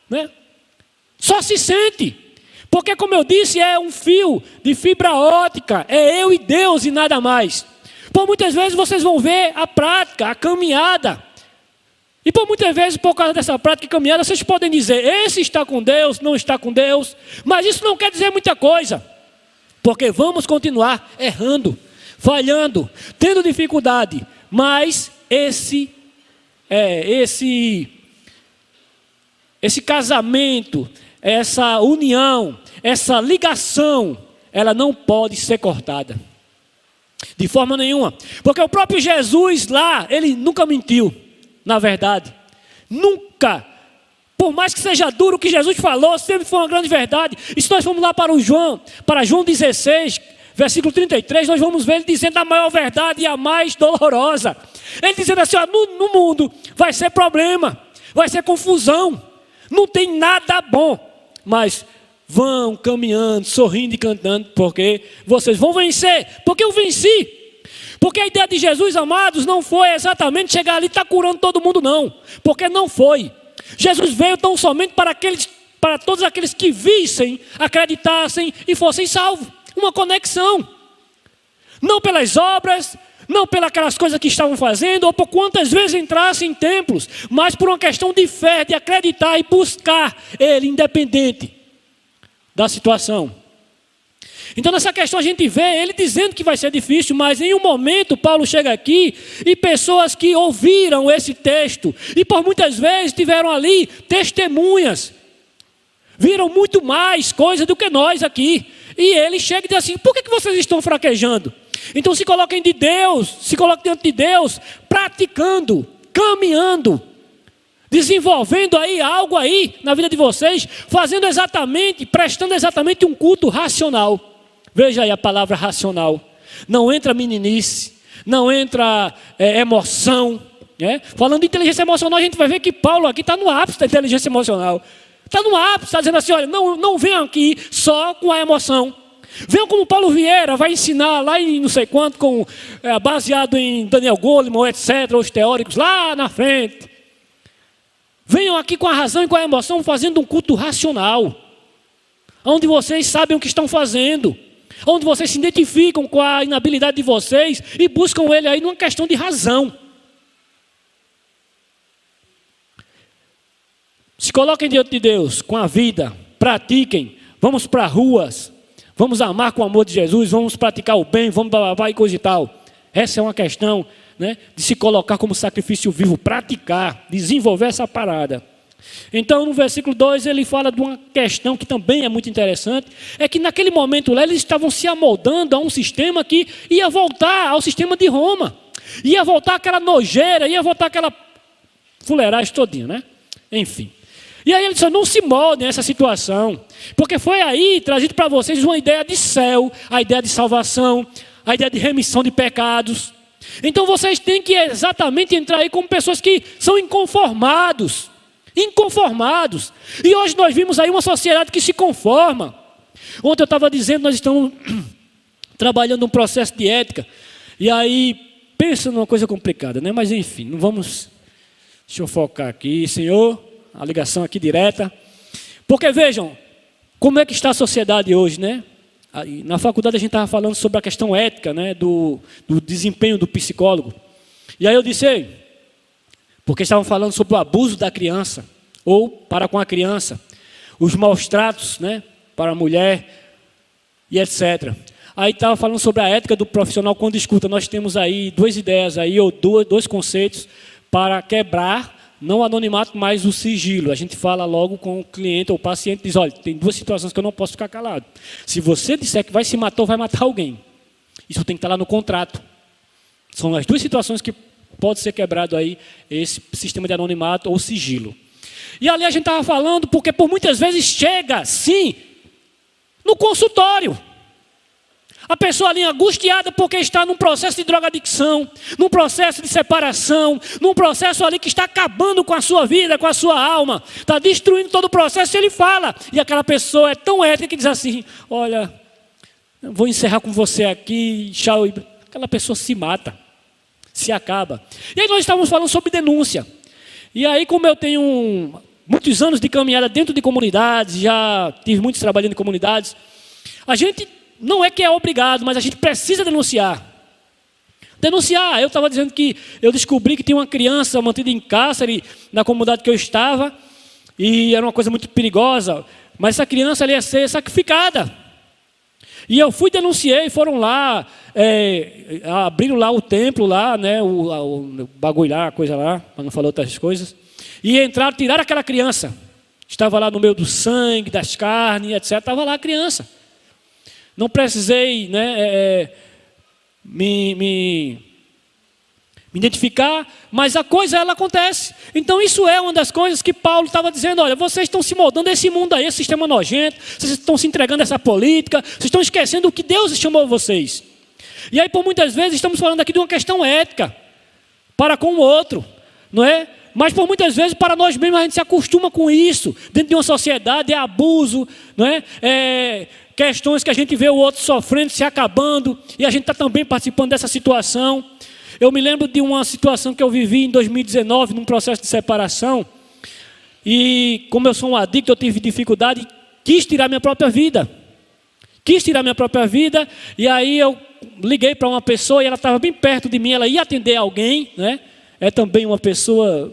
[SPEAKER 1] né? Só se sente. Porque, como eu disse, é um fio de fibra ótica, é eu e Deus e nada mais. Por muitas vezes vocês vão ver a prática, a caminhada. E por muitas vezes, por causa dessa prática e caminhada, vocês podem dizer: esse está com Deus, não está com Deus. Mas isso não quer dizer muita coisa. Porque vamos continuar errando, falhando, tendo dificuldade. Mas esse casamento, essa união, essa ligação, ela não pode ser cortada. De forma nenhuma. Porque o próprio Jesus lá, ele nunca mentiu. Na verdade, nunca, por mais que seja duro o que Jesus falou, sempre foi uma grande verdade. E se nós formos lá para João 16, versículo 33, nós vamos ver ele dizendo a maior verdade e a mais dolorosa. Ele dizendo assim: ó, no mundo vai ser problema, vai ser confusão, não tem nada bom, mas vão caminhando, sorrindo e cantando, porque vocês vão vencer, porque eu venci. Porque a ideia de Jesus, amados, não foi exatamente chegar ali e estar curando todo mundo, não. Porque não foi. Jesus veio tão somente para todos aqueles que vissem, acreditassem e fossem salvos. Uma conexão. Não pelas obras, não pelas aquelas coisas que estavam fazendo, ou por quantas vezes entrassem em templos, mas por uma questão de fé, de acreditar e buscar Ele, independente da situação. Então nessa questão a gente vê ele dizendo que vai ser difícil, mas em um momento Paulo chega aqui e pessoas que ouviram esse texto e por muitas vezes tiveram ali testemunhas, viram muito mais coisa do que nós aqui. E ele chega e diz assim: por que vocês estão fraquejando? Então se coloquem de Deus, se coloquem diante de Deus, praticando, caminhando, desenvolvendo aí algo aí na vida de vocês, fazendo exatamente, prestando exatamente um culto racional. Veja aí a palavra racional. Não entra meninice, não entra emoção. Né? Falando de inteligência emocional, a gente vai ver que Paulo aqui está no ápice da inteligência emocional. Está no ápice, está dizendo assim: olha, não venham aqui só com a emoção. Venham como Paulo Vieira vai ensinar lá em não sei quanto, baseado em Daniel Goleman, etc., os teóricos lá na frente. Venham aqui com a razão e com a emoção, fazendo um culto racional, onde vocês sabem o que estão fazendo, onde vocês se identificam com a inabilidade de vocês e buscam ele aí numa questão de razão. Se coloquem diante de Deus com a vida, pratiquem, vamos para ruas, vamos amar com o amor de Jesus, vamos praticar o bem, vamos bababá e coisa e tal. Essa é uma questão, né, de se colocar como sacrifício vivo, praticar, desenvolver essa parada. Então no versículo 2 ele fala de uma questão que também é muito interessante, é que naquele momento lá eles estavam se amoldando a um sistema que ia voltar ao sistema de Roma, ia voltar aquela nojeira, ia voltar aquela fuleiragem todinha, né? Enfim. E aí ele disse: não se moldem a essa situação, porque foi aí trazido para vocês uma ideia de céu, a ideia de salvação, a ideia de remissão de pecados. Então vocês têm que exatamente entrar aí como pessoas que são inconformados. E hoje nós vimos aí uma sociedade que se conforma. Ontem eu estava dizendo, nós estamos trabalhando um processo de ética. E aí, pensa numa coisa complicada, né? Mas enfim, não vamos... Deixa eu focar aqui, Senhor, a ligação aqui direta. Porque vejam, como é que está a sociedade hoje, né? Na faculdade a gente estava falando sobre a questão ética, né? Do desempenho do psicólogo. E aí eu disse: ei, porque estavam falando sobre o abuso da criança, ou para com a criança, os maus tratos, né, para a mulher, e etc. Aí estava falando sobre a ética do profissional quando escuta. Nós temos aí duas ideias, aí, ou dois conceitos para quebrar, não o anonimato, mas o sigilo. A gente fala logo com o cliente ou o paciente, diz: olha, tem duas situações que eu não posso ficar calado. Se você disser que vai se matar ou vai matar alguém, isso tem que estar lá no contrato. São as duas situações que pode ser quebrado aí esse sistema de anonimato ou sigilo. E ali a gente estava falando, porque por muitas vezes chega, sim, no consultório. A pessoa ali angustiada porque está num processo de drogadicção, num processo de separação, num processo ali que está acabando com a sua vida, com a sua alma, está destruindo todo o processo, e ele fala. E aquela pessoa é tão ética que diz assim: olha, eu vou encerrar com você aqui, tchau. Aquela pessoa se mata. Se acaba. E aí nós estávamos falando sobre denúncia. E aí, como eu tenho muitos anos de caminhada dentro de comunidades, já tive muitos trabalhando em comunidades, a gente não é que é obrigado, mas a gente precisa denunciar. Denunciar. Eu estava dizendo que eu descobri que tinha uma criança mantida em cárcere na comunidade que eu estava, e era uma coisa muito perigosa, mas essa criança ali ia ser sacrificada. E eu fui, denunciei, foram lá, abriram lá o templo lá, né, o bagulho lá, a coisa lá, para não falar outras coisas, e entraram, tiraram aquela criança. Estava lá no meio do sangue, das carnes, etc. Estava lá a criança. Não precisei, né, me identificar, mas a coisa ela acontece. Então isso é uma das coisas que Paulo estava dizendo: olha, vocês estão se moldando a esse mundo aí, esse sistema nojento, vocês estão se entregando a essa política, vocês estão esquecendo o que Deus chamou vocês. E aí por muitas vezes estamos falando aqui de uma questão ética, para com o outro, não é? Mas por muitas vezes para nós mesmos a gente se acostuma com isso, dentro de uma sociedade, é abuso, não é? Questões que a gente vê o outro sofrendo, se acabando, e a gente está também participando dessa situação. Eu me lembro de uma situação que eu vivi em 2019, num processo de separação, e como eu sou um adicto, eu tive dificuldade e quis tirar minha própria vida. E aí eu liguei para uma pessoa e ela estava bem perto de mim, ela ia atender alguém, né? É também uma pessoa,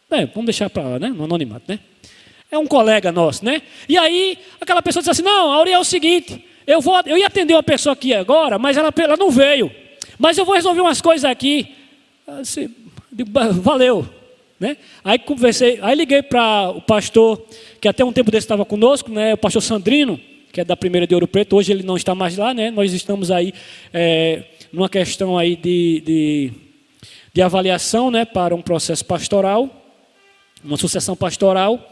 [SPEAKER 1] vamos deixar para lá, né? No anonimato, né? É um colega nosso, né? E aí aquela pessoa disse assim: não, Auri, é o seguinte, eu ia atender uma pessoa aqui agora, mas ela não veio. Mas eu vou resolver umas coisas aqui. Assim, valeu. Né? Aí conversei, aí liguei para o pastor, que até um tempo desse estava conosco, né? O pastor Sandrino, que é da primeira de Ouro Preto. Hoje ele não está mais lá, né? Nós estamos aí numa questão aí de avaliação, né? Para um processo pastoral, uma sucessão pastoral.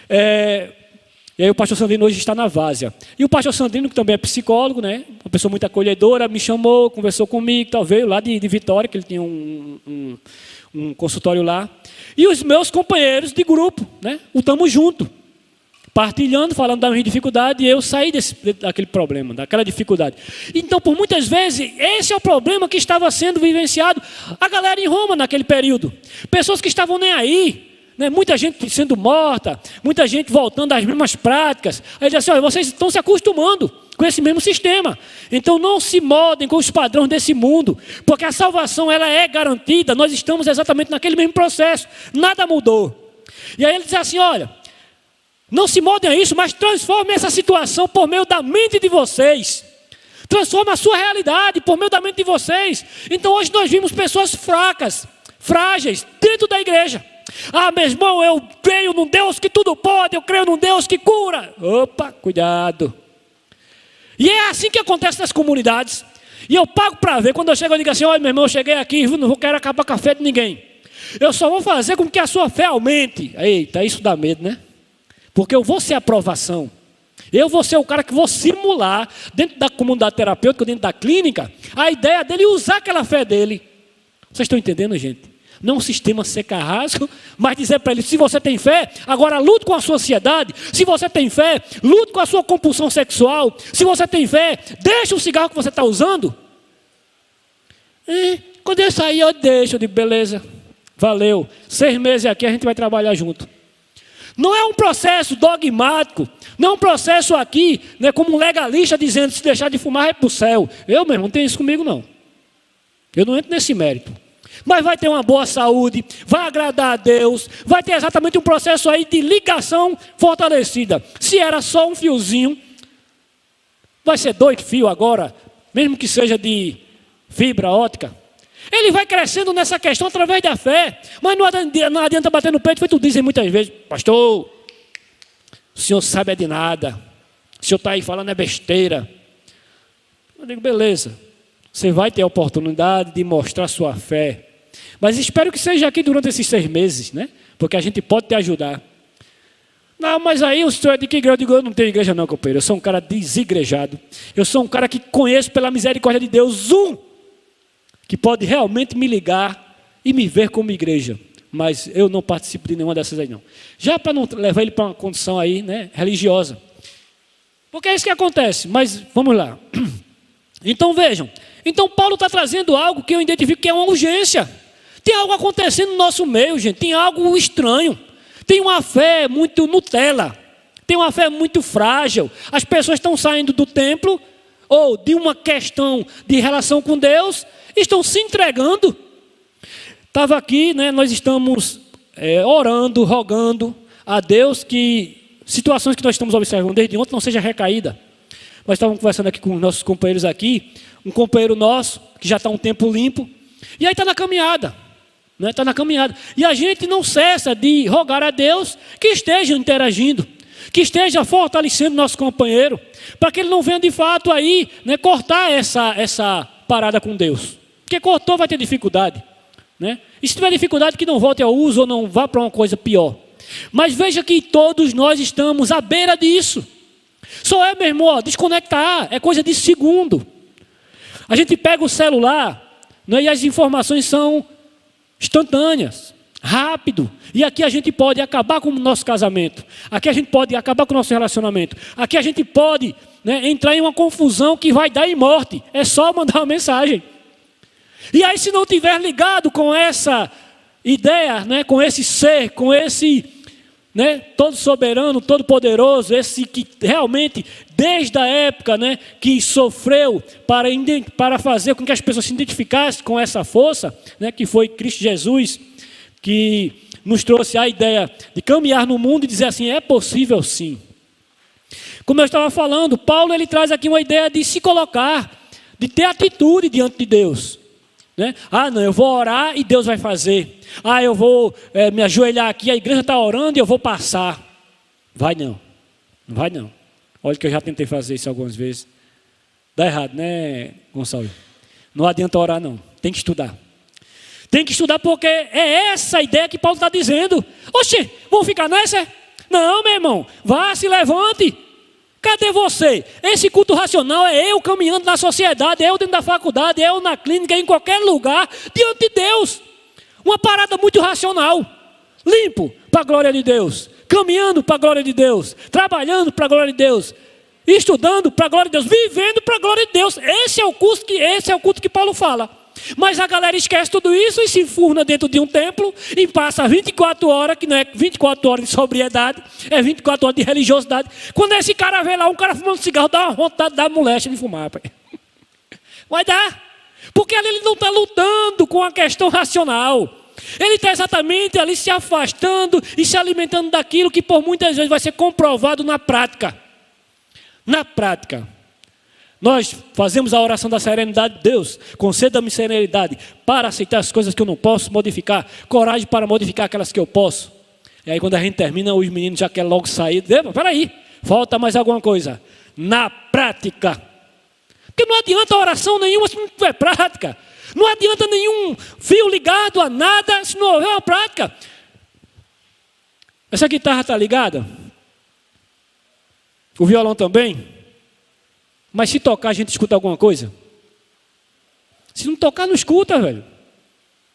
[SPEAKER 1] E aí o pastor Sandrino hoje está na Várzea. E o pastor Sandrino, que também é psicólogo, né? Uma pessoa muito acolhedora, me chamou, conversou comigo, veio lá de Vitória, que ele tinha um consultório lá. E os meus companheiros de grupo, né? Estamos juntos, partilhando, falando da minha dificuldade, e eu saí daquele problema, daquela dificuldade. Então, por muitas vezes, esse é o problema que estava sendo vivenciado a galera em Roma naquele período. Pessoas que estavam nem aí. Né? Muita gente sendo morta, muita gente voltando às mesmas práticas. Aí diz assim, olha, vocês estão se acostumando com esse mesmo sistema. Então não se moldem com os padrões desse mundo, porque a salvação ela é garantida, nós estamos exatamente naquele mesmo processo, nada mudou. E aí ele diz assim, olha, não se moldem a isso, mas transformem essa situação por meio da mente de vocês. Transformem a sua realidade por meio da mente de vocês. Então hoje nós vimos pessoas fracas, frágeis, dentro da igreja. Ah, meu irmão, eu creio num Deus que tudo pode, eu creio num Deus que cura. Opa, cuidado. E é assim que acontece nas comunidades. E eu pago para ver, quando eu chego eu digo assim, olha meu irmão, eu cheguei aqui, não quero acabar com a fé de ninguém. Eu só vou fazer com que a sua fé aumente. Eita, isso dá medo, né? Porque eu vou ser a aprovação. Eu vou ser o cara que vou simular, dentro da comunidade terapêutica, dentro da clínica, a ideia dele usar aquela fé dele. Vocês estão entendendo, gente? Não um sistema ser carrasco, mas dizer para ele, se você tem fé, agora lute com a sua ansiedade. Se você tem fé, lute com a sua compulsão sexual. Se você tem fé, deixa o cigarro que você está usando. Quando eu sair, eu deixo. Eu digo, beleza, valeu. 6 meses aqui, a gente vai trabalhar junto. Não é um processo dogmático. Não é um processo aqui, né, como um legalista dizendo, se deixar de fumar, vai para o céu. Eu mesmo, não tenho isso comigo, não. Eu não entro nesse mérito. Mas vai ter uma boa saúde, vai agradar a Deus, vai ter exatamente um processo aí de ligação fortalecida. Se era só um fiozinho, vai ser 2 fios agora, mesmo que seja de fibra ótica. Ele vai crescendo nessa questão através da fé, mas não adianta bater no peito, feito dizem muitas vezes, pastor, o senhor sabe de nada, o senhor está aí falando é besteira. Eu digo, beleza, você vai ter a oportunidade de mostrar sua fé. Mas espero que seja aqui durante esses 6 meses, né? Porque a gente pode te ajudar. Não, mas aí o senhor é de que igreja? Eu digo, eu não tenho igreja não, companheiro. Eu sou um cara desigrejado. Eu sou um cara que conheço pela misericórdia de Deus que pode realmente me ligar e me ver como igreja. Mas eu não participo de nenhuma dessas aí não. Já para não levar ele para uma condição aí, né, religiosa. Porque é isso que acontece. Mas vamos lá. Então vejam. Então Paulo está trazendo algo que eu identifico que é uma urgência. Tem algo acontecendo no nosso meio, gente. Tem algo estranho. Tem uma fé muito Nutella. Tem uma fé muito frágil. As pessoas estão saindo do templo ou de uma questão de relação com Deus, estão se entregando. Estava aqui, né, nós estamos orando, rogando a Deus que situações que nós estamos observando desde ontem não seja recaída. Nós estávamos conversando aqui com nossos companheiros aqui, um companheiro nosso que já está um tempo limpo, e aí está na caminhada. Está na caminhada. E a gente não cessa de rogar a Deus que esteja interagindo, que esteja fortalecendo nosso companheiro, para que ele não venha de fato aí, né, cortar essa parada com Deus. Porque cortou vai ter dificuldade. Né? E se tiver dificuldade, que não volte ao uso ou não vá para uma coisa pior. Mas veja que todos nós estamos à beira disso. Só meu irmão, desconectar é coisa de segundo. A gente pega o celular, né, e as informações são instantâneas, rápido. E aqui a gente pode acabar com o nosso casamento. Aqui a gente pode acabar com o nosso relacionamento. Aqui a gente pode, né, entrar em uma confusão que vai dar em morte. É só mandar uma mensagem. E aí se não tiver ligado com essa ideia, né, com esse ser, com esse, né, todo soberano, todo poderoso, esse que realmente desde a época, né, que sofreu para fazer com que as pessoas se identificassem com essa força, né, que foi Cristo Jesus, que nos trouxe a ideia de caminhar no mundo e dizer assim, é possível sim. Como eu estava falando, Paulo ele traz aqui uma ideia de se colocar, de ter atitude diante de Deus. Né? Ah, não, eu vou orar e Deus vai fazer. Ah, eu vou me ajoelhar aqui, a igreja está orando e eu vou passar. Vai não, não vai não. Olha que eu já tentei fazer isso algumas vezes. Dá errado, né, Gonçalo? Não adianta orar não, tem que estudar. Tem que estudar porque é essa a ideia que Paulo está dizendo. Oxê, vão ficar nessa? Não, meu irmão, vá, se levante. Cadê você? Esse culto racional é eu caminhando na sociedade, é eu dentro da faculdade, é eu na clínica, em qualquer lugar, diante de Deus. Uma parada muito racional. Limpo para a glória de Deus. Caminhando para a glória de Deus. Trabalhando para a glória de Deus. Estudando para a glória de Deus. Vivendo para a glória de Deus. Esse é o culto que Paulo fala. Mas a galera esquece tudo isso e se enfurna dentro de um templo e passa 24 horas, que não é 24 horas de sobriedade, é 24 horas de religiosidade. Quando esse cara vê lá, um cara fumando cigarro, dá uma vontade da moléstia de fumar. Pai. Vai dar. Porque ali ele não está lutando com a questão racional. Ele está exatamente ali se afastando e se alimentando daquilo que por muitas vezes vai ser comprovado na prática. Na prática. Nós fazemos a oração da serenidade. Deus, conceda-me serenidade para aceitar as coisas que eu não posso modificar, coragem para modificar aquelas que eu posso. E aí quando a gente termina, os meninos já querem logo sair. Peraí, falta mais alguma coisa. Na prática. Porque não adianta oração nenhuma se não tiver prática. Não adianta nenhum fio ligado a nada se não houver uma prática. Essa guitarra está ligada? O violão também? Mas se tocar, a gente escuta alguma coisa? Se não tocar, não escuta, velho.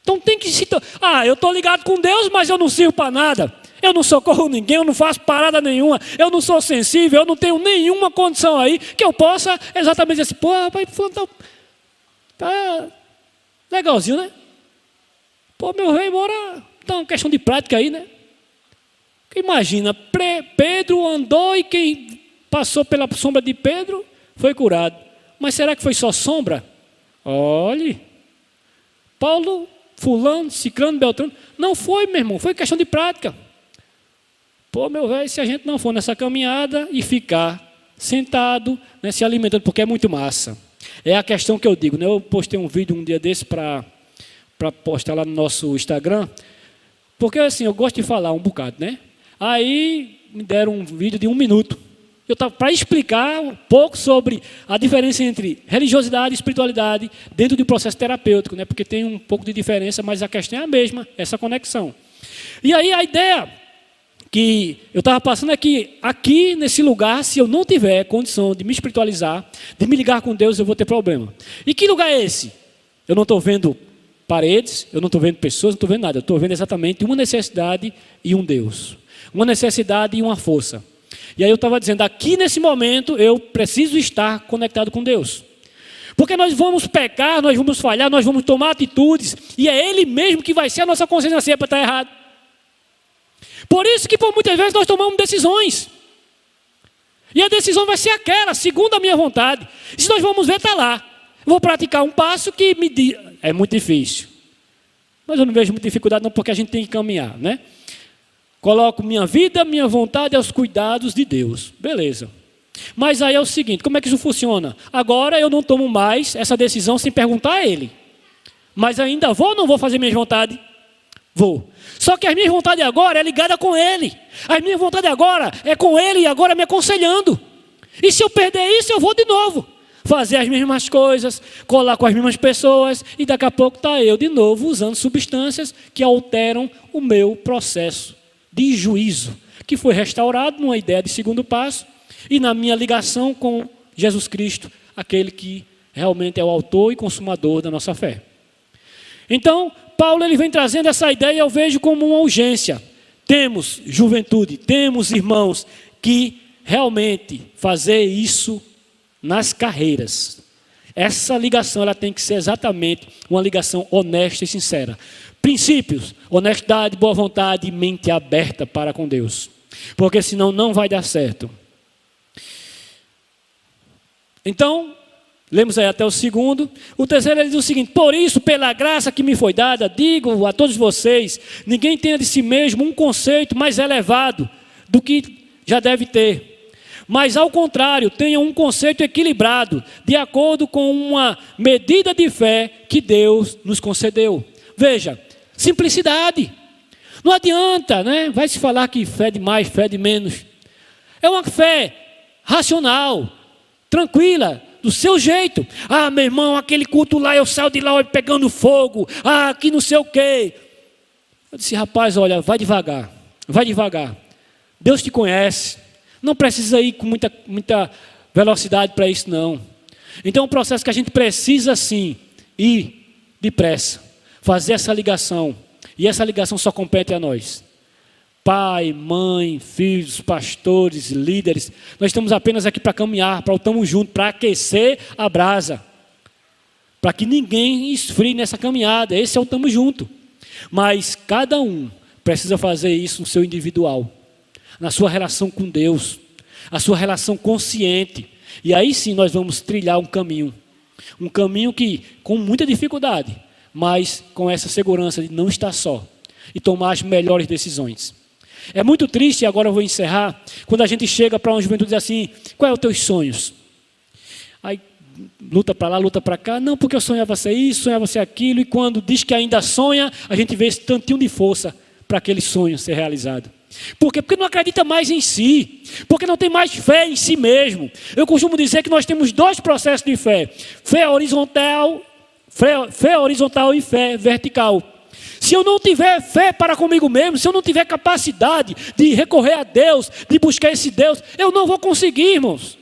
[SPEAKER 1] Então tem que se tocar. Ah, eu estou ligado com Deus, mas eu não sirvo para nada. Eu não socorro ninguém, eu não faço parada nenhuma. Eu não sou sensível, eu não tenho nenhuma condição aí que eu possa exatamente dizer assim, pô, rapaz, tá legalzinho, né? Pô, meu rei, bora. Então, uma questão de prática aí, né? Imagina, Pedro andou e quem passou pela sombra de Pedro foi curado. Mas será que foi só sombra? Olhe. Paulo, fulano, ciclano, beltrano. Não foi, meu irmão. Foi questão de prática. Pô, meu velho, se a gente não for nessa caminhada e ficar sentado, né, se alimentando, porque é muito massa. É a questão que eu digo, né? Eu postei um vídeo um dia desse para postar lá no nosso Instagram. Porque assim, eu gosto de falar um bocado, né? Aí me deram um vídeo de 1 minuto. Eu estava para explicar um pouco sobre a diferença entre religiosidade e espiritualidade dentro do processo terapêutico, né? Porque tem um pouco de diferença, mas a questão é a mesma, essa conexão. E aí a ideia que eu estava passando é que aqui nesse lugar, se eu não tiver condição de me espiritualizar, de me ligar com Deus, eu vou ter problema. E que lugar é esse? Eu não estou vendo paredes, eu não estou vendo pessoas, não estou vendo nada. Eu estou vendo exatamente uma necessidade e um Deus. Uma necessidade e uma força. E aí eu estava dizendo, aqui nesse momento eu preciso estar conectado com Deus. Porque nós vamos pecar, nós vamos falhar, nós vamos tomar atitudes, e é Ele mesmo que vai ser a nossa consciência assim, para estar errado. Por isso que por muitas vezes nós tomamos decisões. E a decisão vai ser aquela, segundo a minha vontade. E se nós vamos ver, está lá. Eu vou praticar um passo que me diz, é muito difícil. Mas eu não vejo muita dificuldade não, porque a gente tem que caminhar, né? Coloco minha vida, minha vontade aos cuidados de Deus. Beleza. Mas aí é o seguinte, como é que isso funciona? Agora eu não tomo mais essa decisão sem perguntar a Ele. Mas ainda vou ou não vou fazer minha vontade? Vou. Só que a minha vontade agora é ligada com Ele. A minha vontade agora é com Ele e agora me aconselhando. E se eu perder isso, eu vou de novo. Fazer as mesmas coisas, colar com as mesmas pessoas. E daqui a pouco está eu de novo usando substâncias que alteram o meu processo de juízo, que foi restaurado numa ideia de segundo passo e na minha ligação com Jesus Cristo, aquele que realmente é o autor e consumador da nossa fé. Então, Paulo ele vem trazendo essa ideia, eu vejo como uma urgência. Temos juventude, temos irmãos que realmente fazer isso nas carreiras. Essa ligação ela tem que ser exatamente uma ligação honesta e sincera. Princípios, honestidade, boa vontade e mente aberta para com Deus. Porque senão não vai dar certo. Então, lemos aí até o segundo. O terceiro ele diz o seguinte: por isso, pela graça que me foi dada, digo a todos vocês, ninguém tenha de si mesmo um conceito mais elevado do que já deve ter. Mas ao contrário, tenham um conceito equilibrado, de acordo com uma medida de fé que Deus nos concedeu. Veja, simplicidade. Não adianta, né? Vai se falar que fé de mais, fé de menos. É uma fé racional, tranquila, do seu jeito. Ah, meu irmão, aquele culto lá, eu saio de lá pegando fogo. Ah, aqui não sei o quê. Eu disse, rapaz, olha, vai devagar. Vai devagar. Deus te conhece. Não precisa ir com muita velocidade para isso, não. Então é um processo que a gente precisa, sim, ir depressa. Fazer essa ligação. E essa ligação só compete a nós. Pai, mãe, filhos, pastores, líderes. Nós estamos apenas aqui para caminhar, para o tamo junto, para aquecer a brasa. Para que ninguém esfrie nessa caminhada. Esse é o tamo junto. Mas cada um precisa fazer isso no seu individual. Na sua relação com Deus. A sua relação consciente. E aí sim nós vamos trilhar um caminho. Um caminho que, com muita dificuldade, mas com essa segurança de não estar só. E tomar as melhores decisões. É muito triste, e agora eu vou encerrar, quando a gente chega para uma juventude e diz assim, qual é os teus sonhos? Aí luta para lá, luta para cá, não, porque eu sonhava ser isso, sonhava ser aquilo, e quando diz que ainda sonha, a gente vê esse tantinho de força para aquele sonho ser realizado. Por quê? Porque não acredita mais em si, porque não tem mais fé em si mesmo. Eu costumo dizer que nós temos dois processos de fé, fé horizontal e fé vertical. Se eu não tiver fé para comigo mesmo, se eu não tiver capacidade de recorrer a Deus, de buscar esse Deus, eu não vou conseguir, irmãos.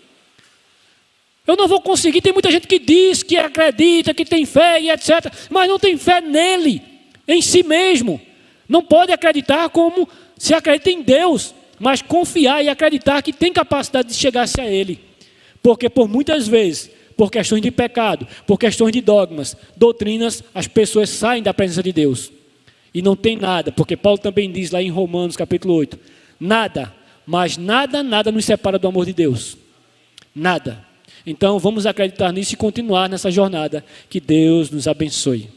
[SPEAKER 1] Eu não vou conseguir. Tem muita gente que diz que acredita, que tem fé e etc. Mas não tem fé nele, em si mesmo. Não pode acreditar como se acredita em Deus, mas confiar e acreditar que tem capacidade de chegar-se a Ele. Porque por muitas vezes, por questões de pecado, por questões de dogmas, doutrinas, as pessoas saem da presença de Deus. E não tem nada, porque Paulo também diz lá em Romanos capítulo 8, nada, mas nada nos separa do amor de Deus. Nada. Então vamos acreditar nisso e continuar nessa jornada. Que Deus nos abençoe.